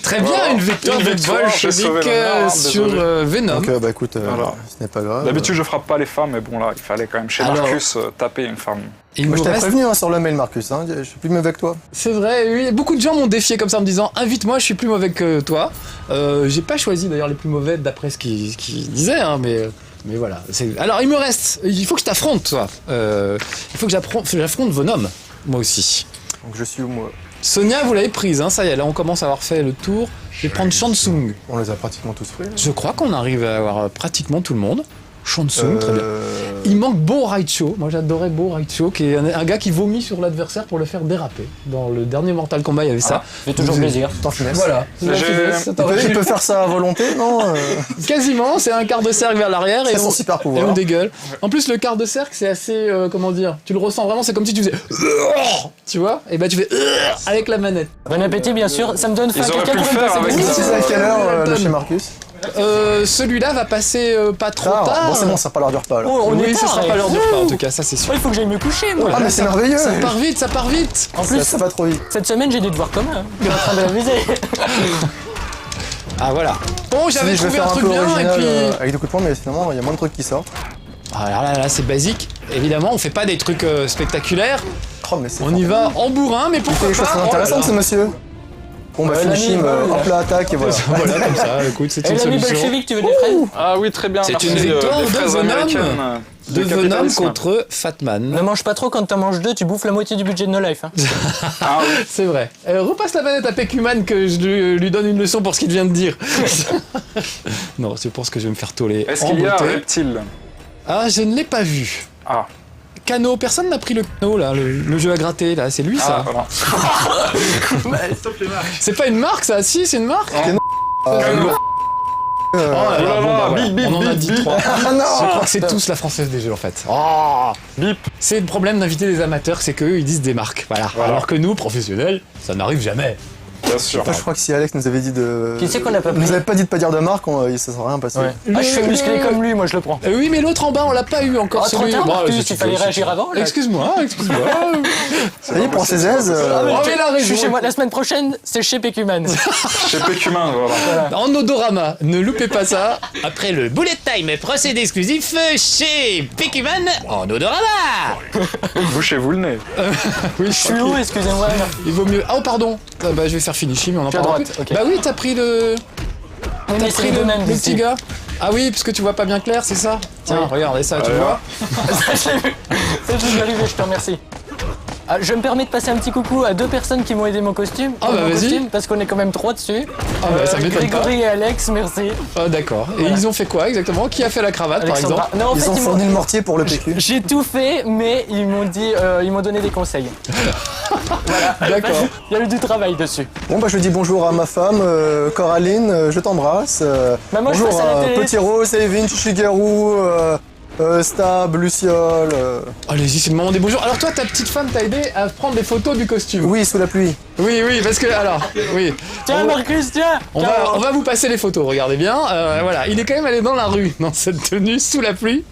Speaker 2: Très bien,
Speaker 4: Voilà.
Speaker 2: une victoire
Speaker 4: Une
Speaker 2: de
Speaker 4: victoire, j'ai
Speaker 2: bolchevique
Speaker 4: sauvé l'honneur,
Speaker 2: sur
Speaker 4: désolé.
Speaker 2: Venom.
Speaker 3: Donc, bah écoute,
Speaker 4: Voilà.
Speaker 3: ce n'est pas grave.
Speaker 4: D'habitude, je frappe pas les femmes, mais bon, là, il fallait quand même chez
Speaker 2: Alors-
Speaker 4: Marcus taper une femme.
Speaker 2: Il
Speaker 3: Moi,
Speaker 2: nous
Speaker 3: je t'avais
Speaker 2: reste...
Speaker 3: prévenu hein, sur le mail, Marcus. Hein. Je suis plus mauvais que toi.
Speaker 2: C'est vrai, oui. Beaucoup de gens m'ont défié comme ça en me disant invite-moi, je suis plus mauvais que toi. J'ai pas choisi d'ailleurs les plus mauvais d'après ce qu'ils disaient, hein, mais voilà. Alors il me reste, il faut que je t'affronte, toi. Il faut que j'affronte Venom, moi aussi.
Speaker 3: Donc je suis où, moi?
Speaker 2: Sonia, vous l'avez prise, hein, ça y est, là on commence à avoir fait le tour. Je vais prendre Shansung.
Speaker 3: On les a pratiquement tous pris.
Speaker 2: Je crois qu'on arrive à avoir pratiquement tout le monde. Shansung, très bien. Il manque Bo Raicho. Moi, j'adorais Bo Raicho, qui est un gars qui vomit sur l'adversaire pour le faire déraper. Dans le dernier Mortal Kombat, il y avait ça.
Speaker 5: Fait toujours plaisir.
Speaker 3: T'en finesse.
Speaker 2: Voilà.
Speaker 3: Il peut faire ça à volonté, non
Speaker 2: Quasiment, c'est un quart de cercle vers l'arrière et
Speaker 3: C'est son super
Speaker 2: et
Speaker 3: pouvoir.
Speaker 2: on dégueule. En plus, le quart de cercle, c'est assez, comment dire, tu le ressens vraiment, c'est comme si tu faisais, tu vois, et bah tu fais avec la manette.
Speaker 5: Bon appétit, bien sûr. Ça me donne faim.
Speaker 4: Ils auraient
Speaker 5: Quelqu'un
Speaker 4: pu le
Speaker 5: pourrait me
Speaker 4: faire
Speaker 5: passer
Speaker 4: avec
Speaker 5: des
Speaker 3: Tu
Speaker 4: ça.
Speaker 3: sais à quelle heure le
Speaker 2: Tom.
Speaker 3: chez Marcus
Speaker 2: Celui-là va passer pas trop
Speaker 3: Tard.
Speaker 2: tard.
Speaker 3: Bon, c'est bon, ça sera pas l'heure du repas. Alors.
Speaker 5: Oh, on est
Speaker 2: Oui, ce
Speaker 5: tard.
Speaker 2: sera pas l'heure du repas en tout cas, ça c'est sûr.
Speaker 5: Il faut que j'aille me coucher, moi.
Speaker 3: Ah, mais c'est merveilleux
Speaker 2: Ça part vite, ça part vite.
Speaker 5: En plus,
Speaker 3: Ça va trop vite.
Speaker 5: cette semaine, j'ai des devoirs communs. Je suis en train de m'amuser.
Speaker 2: Ah voilà. Bon, j'avais
Speaker 3: Je vais
Speaker 2: trouvé
Speaker 3: faire
Speaker 2: un
Speaker 3: un
Speaker 2: truc
Speaker 3: peu
Speaker 2: bien et
Speaker 3: original
Speaker 2: puis.
Speaker 3: avec des coups de poing, mais finalement, il y a moins de trucs qui sortent.
Speaker 2: Alors là, c'est basique. Évidemment, on fait pas des trucs spectaculaires.
Speaker 3: Oh, mais c'est
Speaker 2: On y va en bourrin, mais pourquoi
Speaker 3: des choses
Speaker 2: pas.
Speaker 3: très
Speaker 2: Oh là
Speaker 3: intéressantes,
Speaker 2: là.
Speaker 3: ce monsieur. Bon, bah, finishim, hop là, attaque, et voilà.
Speaker 2: Voilà, comme ça, écoute, c'est
Speaker 5: Et
Speaker 2: une
Speaker 5: l'ami
Speaker 2: solution.
Speaker 5: bolchevique, tu veux des fraises?
Speaker 4: Ah oui, très bien.
Speaker 2: C'est
Speaker 4: merci,
Speaker 2: une victoire
Speaker 4: des
Speaker 2: de
Speaker 4: fraises
Speaker 2: Venom.
Speaker 4: américaines,
Speaker 2: De
Speaker 4: du
Speaker 2: Venom
Speaker 4: capitalisme.
Speaker 2: contre Fatman.
Speaker 5: Ne mange pas trop, quand t'en manges deux, tu bouffes la moitié du budget de No Life. Hein.
Speaker 4: Ah oui.
Speaker 2: C'est vrai. Repasse la manette à Pekuman que je lui donne une leçon pour ce qu'il vient de dire. Non, je pense que je vais me faire toller.
Speaker 4: Est-ce
Speaker 2: en
Speaker 4: qu'il y a un
Speaker 2: beauté.
Speaker 4: reptile?
Speaker 2: Ah, je ne l'ai pas vu.
Speaker 4: Ah.
Speaker 2: Cano, personne n'a pris le Cano là, le jeu à gratter là, c'est lui
Speaker 4: Ah,
Speaker 2: ça.
Speaker 4: voilà.
Speaker 2: C'est pas une marque ça, si c'est une marque. Oh là là,
Speaker 4: là
Speaker 2: bon,
Speaker 4: là,
Speaker 2: bah, voilà.
Speaker 4: bip, bip,
Speaker 2: On en a
Speaker 4: bip,
Speaker 2: dit
Speaker 4: bip.
Speaker 2: 3.
Speaker 3: Ah non
Speaker 2: Je crois que c'est tous la française des jeux en fait. Oh
Speaker 4: Bip.
Speaker 2: C'est le problème d'inviter des amateurs, c'est qu'eux ils disent des marques. Voilà.
Speaker 4: Voilà.
Speaker 2: Alors que nous, professionnels, ça n'arrive jamais.
Speaker 4: Bien sûr.
Speaker 3: Enfin, je crois que si Alex nous avait dit de.
Speaker 5: Qui c'est qu'on a pas pris?
Speaker 3: Nous avait pas dit de pas dire de marque, ça serait rien passé.
Speaker 5: Ouais. Ah, je suis musclé comme lui, moi je le prends.
Speaker 2: Oui, mais l'autre en bas, on l'a pas eu encore.
Speaker 5: Ah, trop
Speaker 2: celui.
Speaker 5: tard,
Speaker 2: Bon,
Speaker 5: Marcus,
Speaker 2: si
Speaker 5: il
Speaker 2: tu
Speaker 5: fallait
Speaker 2: veux, si
Speaker 5: réagir
Speaker 2: tu veux.
Speaker 5: avant, là.
Speaker 2: Excuse-moi.
Speaker 3: Ça y est, pour ses aises.
Speaker 2: Oh, mais il a
Speaker 5: Je suis
Speaker 2: raison.
Speaker 5: chez moi. La semaine prochaine, c'est chez Pekuman.
Speaker 4: Chez Pécumin, voilà.
Speaker 2: En odorama, ne loupez pas ça. Après le bullet time, procédé exclusif chez Pekuman en odorama.
Speaker 4: Bouchez-vous le nez.
Speaker 2: Oui,
Speaker 5: Je suis où, excusez-moi?
Speaker 2: Il vaut mieux. Ah, oh, pardon. Ah, bah, je vais faire finishing, mais on en
Speaker 5: Tu es à
Speaker 2: parlera
Speaker 5: droite,
Speaker 2: plus.
Speaker 5: ok.
Speaker 2: Bah oui, t'as pris le.
Speaker 5: On
Speaker 2: T'as
Speaker 5: est
Speaker 2: pris
Speaker 5: les deux mêmes
Speaker 2: le petit
Speaker 5: d'ici.
Speaker 2: gars. Ah oui, parce que tu vois pas bien clair, c'est ça. Tiens,
Speaker 5: Oui.
Speaker 2: regardez ça, tu
Speaker 4: Ouais.
Speaker 2: vois.
Speaker 5: Ça, j'ai vu. Ça, je suis arrivé, je te remercie. Ah, je me permets de passer un petit coucou à deux personnes qui m'ont aidé mon costume.
Speaker 2: Ah, bah,
Speaker 5: Mon
Speaker 2: vas-y.
Speaker 5: costume, parce qu'on est quand même trois dessus.
Speaker 2: Ah bah ça m'étonne pas.
Speaker 5: Grégory et Alex, merci.
Speaker 2: Ah d'accord. Et ils ont fait quoi exactement? Qui a fait la cravate
Speaker 5: Alexandra.
Speaker 2: par exemple?
Speaker 5: Non, en
Speaker 3: Ils
Speaker 5: fait,
Speaker 3: ont
Speaker 5: ils m'ont-
Speaker 3: fourni le mortier pour le PQ.
Speaker 5: J'ai tout fait, mais ils m'ont dit, ils m'ont donné des conseils.
Speaker 2: D'accord.
Speaker 5: Il y a eu du travail dessus.
Speaker 3: Bon, bah, je dis bonjour à ma femme, Coraline, je t'embrasse.
Speaker 5: Maman, je
Speaker 3: bonjour
Speaker 5: passe à la
Speaker 3: à
Speaker 5: télé.
Speaker 3: Petit Rose, Evin, Shigeru, Stab, Luciole.
Speaker 2: Allez-y, c'est le moment des bonjours. Alors toi, ta petite femme t'a aidé à prendre des photos du costume.
Speaker 3: Oui, sous la pluie.
Speaker 2: Oui, oui, parce que alors, oui.
Speaker 5: Tiens, Marcus, tiens.
Speaker 2: On va vous passer les photos, regardez bien. Voilà, il est quand même allé dans la rue, dans cette tenue, sous la pluie.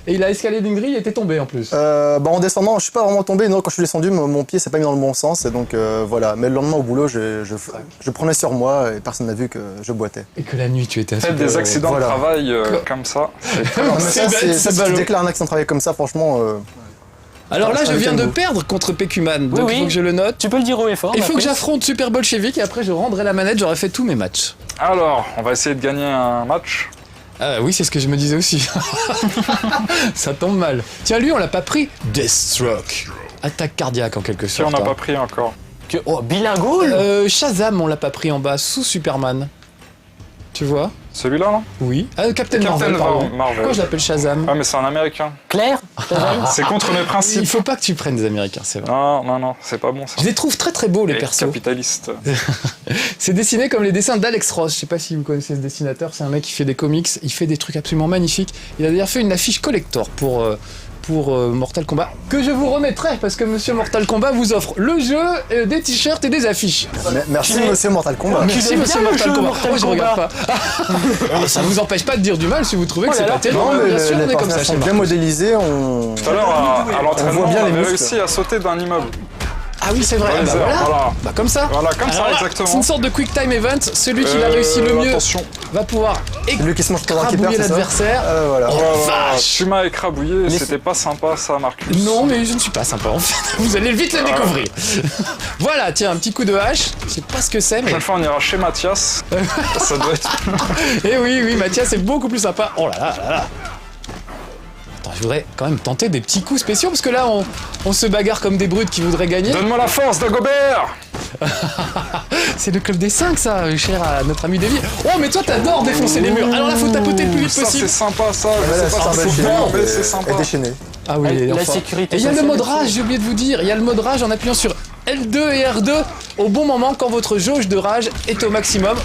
Speaker 2: Et il a escaladé d'une grille et était tombé en plus.
Speaker 3: Bah, en descendant, je suis pas vraiment tombé. Non, quand je suis descendu, mon pied s'est pas mis dans le bon sens. Et donc voilà. Mais le lendemain au boulot, je prenais sur moi et personne n'a vu que je boitais.
Speaker 2: Et que la nuit, tu étais
Speaker 4: Faites des accidents
Speaker 3: Voilà.
Speaker 4: de travail comme ça. C'est très
Speaker 3: Non, mais
Speaker 2: C'est
Speaker 3: ça,
Speaker 2: bête,
Speaker 3: c'est
Speaker 2: c'est
Speaker 3: ça, si tu
Speaker 2: ballot.
Speaker 3: déclares un accident de travail comme ça, franchement.
Speaker 2: Alors là, je
Speaker 3: Un
Speaker 2: viens de
Speaker 3: week-end
Speaker 2: perdre contre Pekuman, donc
Speaker 5: oui.
Speaker 2: il faut que je le note.
Speaker 5: Tu peux le dire haut et fort.
Speaker 2: Il faut que
Speaker 5: Marcus.
Speaker 2: j'affronte Super Bolchevique et après je rendrai la manette, j'aurai fait tous mes matchs.
Speaker 4: Alors, on va essayer de gagner un match.
Speaker 2: Ah oui, c'est ce que je me disais aussi. Ça tombe mal. Tiens, lui, on l'a pas pris. Deathstroke. Attaque cardiaque en quelque
Speaker 4: Si on
Speaker 2: sorte.
Speaker 4: n'a pas pris encore.
Speaker 5: Oh, bilingual.
Speaker 2: Shazam, on l'a pas pris en bas, sous Superman. Tu vois?
Speaker 4: Celui-là, non?
Speaker 2: Oui. Captain
Speaker 4: Captain
Speaker 2: Marvel, pardon.
Speaker 4: Marvel.
Speaker 2: Pourquoi je l'appelle Shazam?
Speaker 4: Ah, mais c'est un américain.
Speaker 5: Claire.
Speaker 4: C'est contre mes
Speaker 2: Il
Speaker 4: principes.
Speaker 2: faut pas que tu prennes des Américains, c'est vrai.
Speaker 4: Non, non, non, c'est pas bon ça.
Speaker 2: Je les trouve très très beaux, les
Speaker 4: Et
Speaker 2: persos.
Speaker 4: capitaliste.
Speaker 2: C'est dessiné comme les dessins d'Alex Ross. Je sais pas si vous connaissez ce dessinateur. C'est un mec qui fait des comics. Il fait des trucs absolument magnifiques. Il a d'ailleurs fait une affiche collector pour Mortal Kombat que je vous remettrai parce que Monsieur Mortal Kombat vous offre le jeu, des t-shirts et des affiches.
Speaker 3: Merci, monsieur Mortal Kombat.
Speaker 2: Merci
Speaker 5: aimes
Speaker 2: Monsieur
Speaker 5: bien le
Speaker 2: Mortal
Speaker 5: jeu
Speaker 2: Kombat.
Speaker 5: Mortal
Speaker 2: Moi je
Speaker 5: Kombat.
Speaker 2: regarde pas. Ça vous empêche pas de dire du mal si vous trouvez que
Speaker 5: Oh
Speaker 2: c'est
Speaker 5: là
Speaker 2: pas
Speaker 5: là.
Speaker 2: terrible.
Speaker 3: Non, mais
Speaker 2: Bien sûr, on
Speaker 3: les
Speaker 2: est comme ça
Speaker 3: personnages
Speaker 2: chez
Speaker 3: sont bien
Speaker 2: Marcus.
Speaker 3: modélisés. On...
Speaker 4: Tout à l'heure, à l'entraînement,
Speaker 3: voit bien
Speaker 4: on
Speaker 3: les
Speaker 4: avait
Speaker 3: muscles.
Speaker 4: réussi à sauter d'un immeuble.
Speaker 2: Ah oui, c'est vrai.
Speaker 4: Dans
Speaker 2: Ah
Speaker 4: les
Speaker 2: bah
Speaker 4: airs,
Speaker 2: voilà.
Speaker 4: voilà.
Speaker 2: Bah comme ça.
Speaker 4: Voilà, comme
Speaker 2: Alors
Speaker 4: ça,
Speaker 2: là,
Speaker 4: exactement.
Speaker 2: c'est une sorte de quick time event. Celui qui l'a réussi le mieux
Speaker 4: Attention.
Speaker 2: va pouvoir
Speaker 3: Celui qui se mange pendant qu'il perd,
Speaker 2: écrabouiller
Speaker 3: c'est ça
Speaker 2: l'adversaire.
Speaker 3: Voilà.
Speaker 2: Oh,
Speaker 4: Voilà,
Speaker 2: vache.
Speaker 4: tu m'as écrabouillé, c'était pas sympa ça, Marcus.
Speaker 2: Non, mais je ne suis pas sympa en fait. Vous allez vite le découvrir. Voilà, tiens, un petit coup de hache. Je sais pas ce que c'est,
Speaker 4: La
Speaker 2: mais.
Speaker 4: prochaine fois, on ira chez Mathias. Ça doit être.
Speaker 2: Eh oui, oui, Mathias, c'est beaucoup plus sympa. Oh là là là là. Attends, je voudrais quand même tenter des petits coups spéciaux parce que là, on se bagarre comme des brutes qui voudraient gagner.
Speaker 4: Donne-moi la force, Dagobert.
Speaker 2: C'est le club des 5 ça, cher à notre ami Davy. Oh mais toi t'adores défoncer les murs. Alors là faut tapoter le plus vite
Speaker 4: Ça
Speaker 2: possible.
Speaker 4: c'est sympa ça,
Speaker 3: Voilà,
Speaker 4: je sais pas
Speaker 3: c'est
Speaker 4: si c'est
Speaker 3: un
Speaker 4: bon,
Speaker 3: bel
Speaker 4: mais c'est sympa.
Speaker 3: et déchaîné.
Speaker 2: Ah oui,
Speaker 5: La
Speaker 2: enfin.
Speaker 5: sécurité
Speaker 2: Et il y a le
Speaker 5: sociale
Speaker 2: mode
Speaker 5: aussi.
Speaker 2: rage, j'ai oublié de vous dire. Il y a le mode rage en appuyant sur L2 et R2 au bon moment quand votre jauge de rage est au maximum.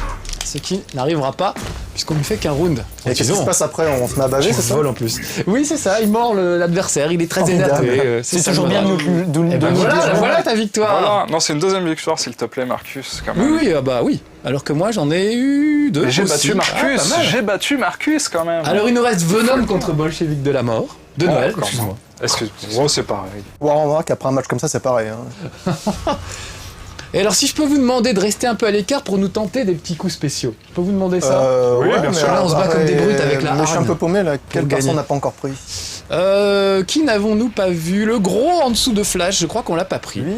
Speaker 2: Ce qui n'arrivera pas puisqu'on ne fait qu'un round.
Speaker 3: Et qu'est-ce qui se passe après? On se met à baver, c'est ça?
Speaker 2: Vol en plus. Oui, c'est ça, il mord l'adversaire, il est très
Speaker 3: Formidable.
Speaker 2: énervé.
Speaker 5: C'est
Speaker 2: ça,
Speaker 5: toujours
Speaker 2: le
Speaker 5: bien de
Speaker 2: mode
Speaker 5: nous
Speaker 2: rage.
Speaker 5: donner
Speaker 2: Eh ben
Speaker 5: des
Speaker 2: voilà,
Speaker 5: idées.
Speaker 2: voilà ta victoire.
Speaker 4: Voilà, non c'est une deuxième victoire s'il te plaît Marcus quand même.
Speaker 2: Oui, oui, ah bah oui. Alors que moi j'en ai eu 2.
Speaker 4: Mais j'ai battu
Speaker 2: Ah,
Speaker 4: Marcus,
Speaker 2: pas mal.
Speaker 4: j'ai battu Marcus quand même.
Speaker 2: Alors il nous reste Venom contre Bolchevique de la mort. De Noël,
Speaker 4: encore
Speaker 2: excuse-moi.
Speaker 4: Excuse-moi, c'est pareil.
Speaker 3: Ouais, on voit qu'après un match comme ça, c'est pareil. Hein.
Speaker 2: Et alors si je peux vous demander de rester un peu à l'écart pour nous tenter des petits coups spéciaux. Je peux vous demander ça
Speaker 4: Oui, bien
Speaker 3: mais
Speaker 4: sûr.
Speaker 2: Là, on se bat comme des brutes avec la
Speaker 3: mais je suis un
Speaker 2: harne
Speaker 3: peu paumé là. Quelle
Speaker 2: gagner.
Speaker 3: personne n'a pas encore pris?
Speaker 2: Qui n'avons-nous pas vu? Le gros en dessous de Flash, je crois qu'on l'a pas pris.
Speaker 3: Lui.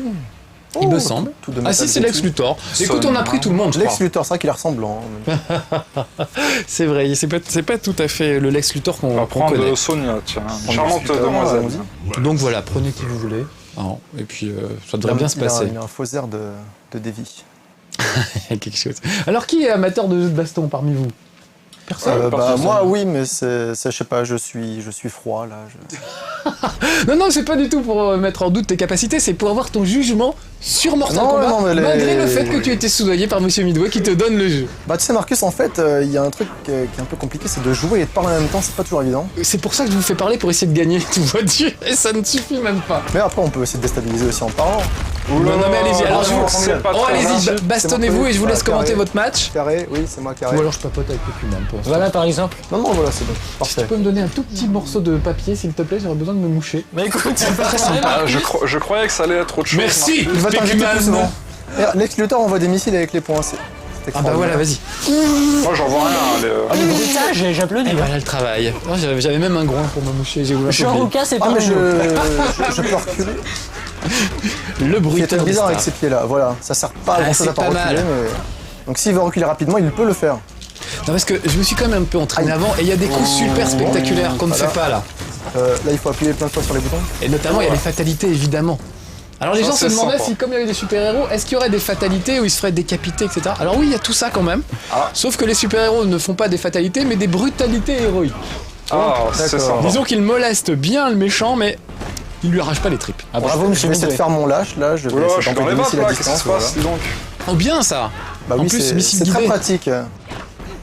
Speaker 2: Il me semble.
Speaker 3: Tout de
Speaker 2: Ah si,
Speaker 3: métal
Speaker 2: c'est
Speaker 3: dessus.
Speaker 2: Lex Luthor. Écoute, on a pris tout le monde, je crois.
Speaker 3: Lex Luthor, c'est vrai qu'il est ressemblant.
Speaker 2: C'est vrai, c'est pas tout à fait le Lex Luthor
Speaker 4: On va
Speaker 2: qu'on
Speaker 4: prendre
Speaker 2: connaît.
Speaker 4: Sonia, tiens,
Speaker 3: Prendre
Speaker 4: charmante
Speaker 3: Lex Luthor,
Speaker 4: demoiselle.
Speaker 3: allons-y.
Speaker 2: Donc voilà, prenez qui vous voulez. Ah, et puis ça devrait bien se passer.
Speaker 3: Il a un faux air de Davy.
Speaker 2: Il y a quelque chose. Alors qui est amateur de jeux de baston parmi vous? Personne.
Speaker 3: Moi, oui, mais je sais pas, je suis froid là.
Speaker 2: Non, c'est pas du tout pour mettre en doute tes capacités, c'est pour avoir ton jugement sur Mortal
Speaker 3: Non,
Speaker 2: Kombat,
Speaker 3: non, mais
Speaker 2: malgré le fait que tu étais soudoyé par Monsieur Midway qui te donne le jeu.
Speaker 3: Bah, tu sais, Marcus, en fait, il y a un truc qui est un peu compliqué, c'est de jouer et de parler en même temps, c'est pas toujours évident.
Speaker 2: C'est pour ça que je vous fais parler pour essayer de gagner, tu vois-tu, et ça ne suffit même pas.
Speaker 3: Mais après, on peut essayer de déstabiliser aussi en parlant.
Speaker 2: Non, mais allez-y, alors je vous...
Speaker 4: c'est pas
Speaker 2: Oh,
Speaker 4: très
Speaker 2: allez-y,
Speaker 4: bien.
Speaker 2: bastonnez-vous et je vous laisse
Speaker 3: Carré.
Speaker 2: commenter votre match.
Speaker 3: Carré, oui, c'est moi carré.
Speaker 2: Ou alors je papote avec le cul même pour l'instant.
Speaker 5: Voilà par exemple.
Speaker 3: Non, voilà, c'est bon.
Speaker 2: Si tu
Speaker 3: Parfait.
Speaker 2: peux me donner un tout petit morceau de papier, s'il te plaît, j'aurais besoin de me moucher.
Speaker 5: Mais écoute, c'est pas très
Speaker 4: Ah, je croyais que ça allait être autre chose.
Speaker 2: Merci,
Speaker 3: Il va t'inviter
Speaker 2: Pécuman.
Speaker 3: plus souvent. Et Lex Luthor envoie des missiles avec les poings. C'est
Speaker 2: Ah bah voilà,
Speaker 3: extraordinaire.
Speaker 2: vas-y.
Speaker 4: Moi j'en vois rien.
Speaker 5: Ah, le bruitage, j'applaudis.
Speaker 2: Et voilà le travail. Oh, j'avais même un groin pour me moucher, j'ai ouvert
Speaker 5: Jean Roucas, c'est
Speaker 3: Ah,
Speaker 5: pas
Speaker 3: mais
Speaker 5: mal.
Speaker 3: je peux reculer.
Speaker 2: le
Speaker 3: Il est
Speaker 2: bruiteur
Speaker 3: peut-être
Speaker 2: des
Speaker 3: bizarre
Speaker 2: stars.
Speaker 3: avec ses pieds là, voilà. Ça sert pas à grand chose
Speaker 2: c'est
Speaker 3: à part
Speaker 2: pas mal.
Speaker 3: reculer, mais. Donc s'il veut reculer rapidement, il peut le faire.
Speaker 2: Non, parce que je me suis quand même un peu entraîné
Speaker 3: Aïe.
Speaker 2: avant et il y a des coups super spectaculaires qu'on ne
Speaker 3: Voilà.
Speaker 2: fait pas là.
Speaker 3: Là, il faut appuyer plein de fois sur les boutons.
Speaker 2: Et notamment, il y a les fatalités évidemment. Alors les
Speaker 4: Ça,
Speaker 2: gens se
Speaker 4: c'est
Speaker 2: demandaient
Speaker 4: sympa.
Speaker 2: si, comme il y avait des super-héros, est-ce qu'il y aurait des fatalités où ils se feraient décapiter, etc. Alors oui, il y a tout ça quand même.
Speaker 4: Ah.
Speaker 2: Sauf que les super-héros ne font pas des fatalités, mais des brutalités héroïques.
Speaker 4: Ah, c'est
Speaker 3: D'accord.
Speaker 4: sympa.
Speaker 2: Disons qu'ils molestent bien le méchant, mais ils lui arrachent pas les tripes.
Speaker 5: Ah, bravo,
Speaker 3: Je
Speaker 5: monsieur
Speaker 3: vais essayer de
Speaker 5: Midway.
Speaker 3: faire mon lâche là. Je vais
Speaker 4: Oula,
Speaker 3: essayer
Speaker 4: je suis dans
Speaker 3: d'envoyer
Speaker 4: les
Speaker 3: des
Speaker 4: vapes
Speaker 3: missiles à
Speaker 4: là, qu'est-ce qui se
Speaker 3: distance.
Speaker 4: passe, dis donc?
Speaker 2: Oh bien ça.
Speaker 3: Bah
Speaker 2: En
Speaker 3: oui,
Speaker 2: plus, missile
Speaker 3: c'est très
Speaker 2: guidé.
Speaker 3: pratique.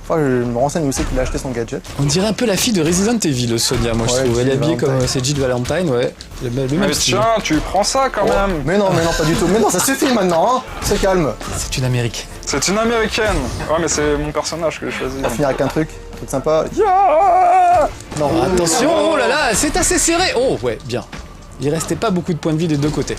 Speaker 3: Enfin, je me renseigne où c'est qu'il a acheté son gadget.
Speaker 2: On dirait un peu la fille de Resident Evil, Sonia, moi je
Speaker 3: Ouais,
Speaker 2: trouve. Elle est
Speaker 3: Jill
Speaker 2: habillée comme
Speaker 3: Valentine.
Speaker 2: c'est Jill Valentine, ouais. Le même
Speaker 4: Mais
Speaker 2: style.
Speaker 4: tiens, tu prends ça quand même.
Speaker 3: Mais non, pas du tout. Mais non, ça suffit maintenant, hein. C'est calme.
Speaker 2: C'est une Amérique.
Speaker 4: C'est une américaine. Ouais, mais c'est mon personnage que j'ai choisi.
Speaker 3: On va finir avec un truc sympa. Non,
Speaker 2: Attention, oh là là, c'est assez serré. Oh ouais, bien. Il restait pas beaucoup de points de vie des deux côtés.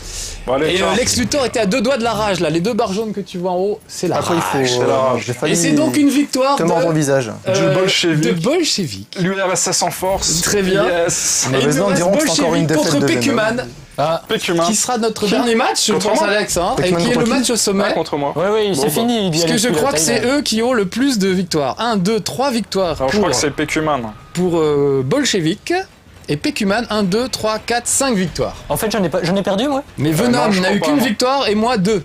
Speaker 4: Bon, allez,
Speaker 2: Et
Speaker 4: tiens.
Speaker 2: Lex Luthor était à deux doigts de la rage là. Les deux barres jaunes que tu vois en haut, c'est la
Speaker 3: après,
Speaker 2: rage.
Speaker 3: il faut.
Speaker 4: c'est la rage.
Speaker 3: J'ai failli
Speaker 2: Et c'est donc une victoire
Speaker 3: te mordre au
Speaker 2: de,
Speaker 3: visage.
Speaker 4: Du bolchevique.
Speaker 2: de Bolchevique.
Speaker 4: L'URSS en force.
Speaker 2: Très bien.
Speaker 4: Yes.
Speaker 3: Mais
Speaker 2: Et il
Speaker 3: raison
Speaker 2: nous reste
Speaker 3: diront que c'est encore une
Speaker 2: Bolchevique
Speaker 3: défaite
Speaker 2: contre
Speaker 3: de Venom.
Speaker 2: Pécuman,
Speaker 5: Ah,
Speaker 4: Pécumin.
Speaker 2: qui sera notre dernier match, je
Speaker 4: Contre
Speaker 2: pense
Speaker 4: moi
Speaker 2: Alex, hein, et
Speaker 3: Pécuman
Speaker 2: qui est le
Speaker 3: contre qui
Speaker 2: match au sommet.
Speaker 4: Ah, contre moi.
Speaker 5: ouais, c'est
Speaker 4: Bon,
Speaker 5: fini.
Speaker 2: Parce que je crois que c'est eux qui ont le plus de victoires. 1, 2, 3 victoires
Speaker 4: Alors je crois que c'est Pécuman.
Speaker 2: pour Bolchevique. Et Pécuman, 1, 2, 3, 4, 5 victoires.
Speaker 5: En fait, j'en ai perdu, moi.
Speaker 2: Mais Venom
Speaker 4: non, je
Speaker 2: n'a eu
Speaker 4: crois
Speaker 2: qu'une
Speaker 4: pas, non.
Speaker 2: victoire et moi 2.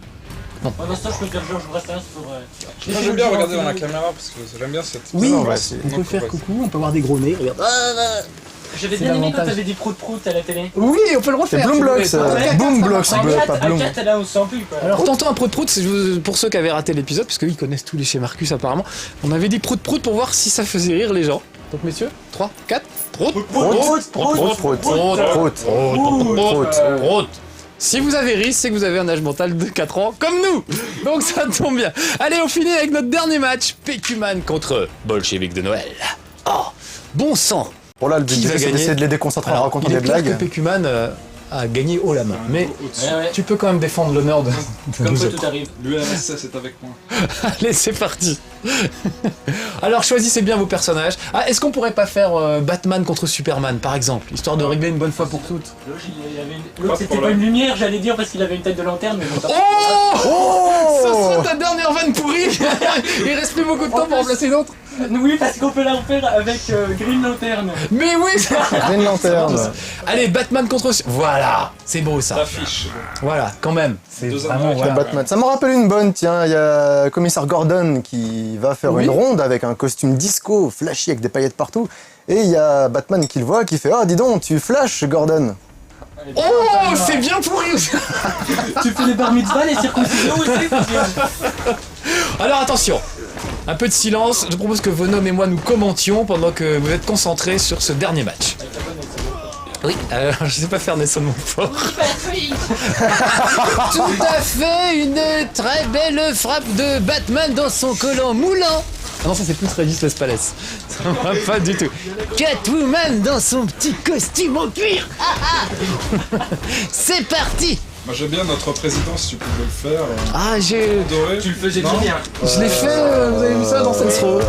Speaker 5: ça, je peux faire Georges Brassens pour.
Speaker 4: Moi j'aime bien regarder dans la caméra parce que j'aime bien cette.
Speaker 2: Oui,
Speaker 3: Non, bah, c'est-
Speaker 2: on peut faire coucou, on peut avoir des gros nez, regarde.
Speaker 5: J'avais
Speaker 2: C'est
Speaker 5: bien aimé quand
Speaker 2: l'avantage.
Speaker 5: t'avais dit prout-prout à la télé.
Speaker 2: Oui, on peut le refaire.
Speaker 3: C'est Bloomblocks,
Speaker 2: si vous voulez.
Speaker 3: ça. Boomblocks,
Speaker 2: À quatre,
Speaker 3: pas Bloom.
Speaker 5: là, on se sent plus, quoi.
Speaker 2: Alors tantôt un prout-prout, c'est pour ceux qui avaient raté l'épisode, parce qu'ils connaissent tous les chez Marcus apparemment. On avait dit prout-prout pour voir si ça faisait rire les gens. Donc messieurs, 3, 4, prout, prout. Si vous avez ri, c'est que vous avez un âge mental de 4 ans, comme nous. Donc ça tombe bien. Allez, on finit avec notre dernier match. Pécuman contre Bolchevique de Noël. Oh, bon sang.
Speaker 3: Bon, là, le but
Speaker 2: Qui
Speaker 3: du
Speaker 2: va
Speaker 3: jeu, c'est
Speaker 2: gagner
Speaker 3: d'essayer de les déconcentrer en
Speaker 2: Alors,
Speaker 3: racontant
Speaker 2: il est
Speaker 3: des
Speaker 2: clair que
Speaker 3: blagues.
Speaker 2: Pécuman a gagné haut la main. Mais
Speaker 5: Ouais.
Speaker 2: tu peux quand même défendre l'honneur de
Speaker 5: Comme
Speaker 2: nous
Speaker 5: ça,
Speaker 2: autres.
Speaker 5: tout arrive.
Speaker 4: L'URSS est avec moi.
Speaker 2: Allez, c'est parti. Alors, choisissez bien vos personnages. Ah, est-ce qu'on pourrait pas faire Batman contre Superman, par exemple, histoire de régler une bonne fois pour toutes?
Speaker 5: L'autre, c'était pas une lumière, j'allais dire, parce qu'il avait une tête de lanterne, mais bon,
Speaker 2: Oh, ce sera ta dernière vanne pourrie. Il reste plus beaucoup de temps pour remplacer l'autre.
Speaker 5: Oui, parce qu'on peut la refaire avec Green Lantern.
Speaker 2: Mais oui, ça...
Speaker 3: Green Lantern.
Speaker 2: Allez, Batman contre... Voilà, c'est beau ça.
Speaker 4: L'affiche.
Speaker 2: Voilà, quand même. C'est
Speaker 4: Deux
Speaker 2: vraiment...
Speaker 4: Américains.
Speaker 2: Voilà.
Speaker 3: Batman. Ça me rappelle une bonne, tiens, il y a commissaire Gordon qui va faire
Speaker 2: Oui.
Speaker 3: une ronde avec un costume disco flashy avec des paillettes partout. Et il y a Batman qui le voit, qui fait « Ah, dis donc, tu flashes, Gordon !»
Speaker 2: Oh, c'est bien pourri aussi.
Speaker 5: Tu fais les bar mitzvahs, les circoncisions aussi.
Speaker 2: Alors attention, un peu de silence. Je propose que Venom et moi nous commentions pendant que vous êtes concentrés sur ce dernier match. Oui, je sais pas faire Nelson Montfort. Tout à fait, une très belle frappe de Batman dans son collant moulant. Ah non, ça c'est plus Régis Lespalès. Ça va pas du tout. Catwoman dans son petit costume en cuir. C'est parti.
Speaker 4: Moi j'aime bien notre président si tu pouvais le faire.
Speaker 2: Ah, j'ai...
Speaker 4: Doré.
Speaker 5: Tu le faisais très bien.
Speaker 2: Je l'ai fait, vous avez vu ça dans cette Row.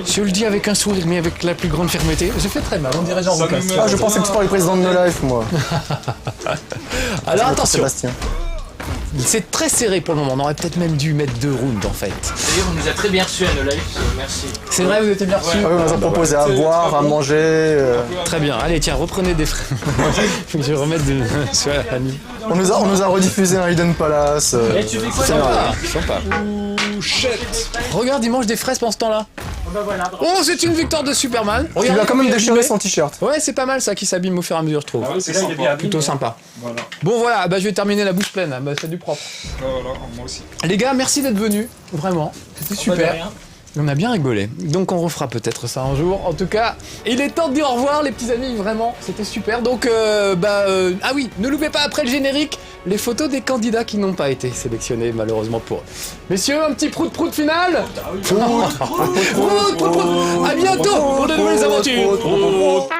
Speaker 2: Je le dis avec un sourire, mais avec la plus grande fermeté. J'ai fait très mal, on dirait Jean
Speaker 4: Ça
Speaker 2: Roucas.
Speaker 4: nous met-
Speaker 3: Ah, je pensais que tu parlais président de No Life, moi.
Speaker 2: Alors attention,
Speaker 3: Sébastien.
Speaker 2: c'est très serré pour le moment. On aurait peut-être même dû mettre 2 rounds en fait.
Speaker 5: D'ailleurs, on nous a très bien reçus à No Life, merci.
Speaker 2: C'est vrai, vous étiez bien reçus.
Speaker 3: Ah oui, on nous a proposé à boire, à manger.
Speaker 2: Très bien, allez tiens, reprenez des frais. Faut que je remette de... sur la nuit.
Speaker 3: On nous a rediffusé un Hidden Palace.
Speaker 5: Et tu fais quoi
Speaker 2: C'est
Speaker 5: là
Speaker 2: sympa. Regarde, il mange des fraises pendant ce temps-là.
Speaker 5: Bah voilà, bravo.
Speaker 2: Oh, c'est une victoire de Superman.
Speaker 3: Il
Speaker 2: Regardez
Speaker 3: a quand
Speaker 2: comme
Speaker 3: même
Speaker 2: il est
Speaker 3: déchiré
Speaker 2: abîmé.
Speaker 3: son t-shirt.
Speaker 2: Ouais, c'est pas mal ça qui s'abîme au fur et à mesure, je trouve.
Speaker 4: Ah oui, c'est
Speaker 5: Là, il est bien
Speaker 4: sympa.
Speaker 5: habillé.
Speaker 2: Plutôt sympa.
Speaker 4: Voilà.
Speaker 2: Bon voilà, bah je vais terminer la bouche pleine, bah c'est du propre.
Speaker 4: Ah, voilà, moi aussi.
Speaker 2: Les gars, merci d'être venus, vraiment, c'était
Speaker 5: Pas de
Speaker 2: super.
Speaker 5: rien.
Speaker 2: On a bien rigolé, donc on refera peut-être ça un jour. En tout cas, il est temps de dire au revoir les petits amis, vraiment, c'était super. Donc, ah oui, ne loupez pas après le générique les photos des candidats qui n'ont pas été sélectionnés malheureusement pour eux. Messieurs, un petit prout-prout final. Prout, prout, prout. À bientôt pour de nouvelles aventures. Prout.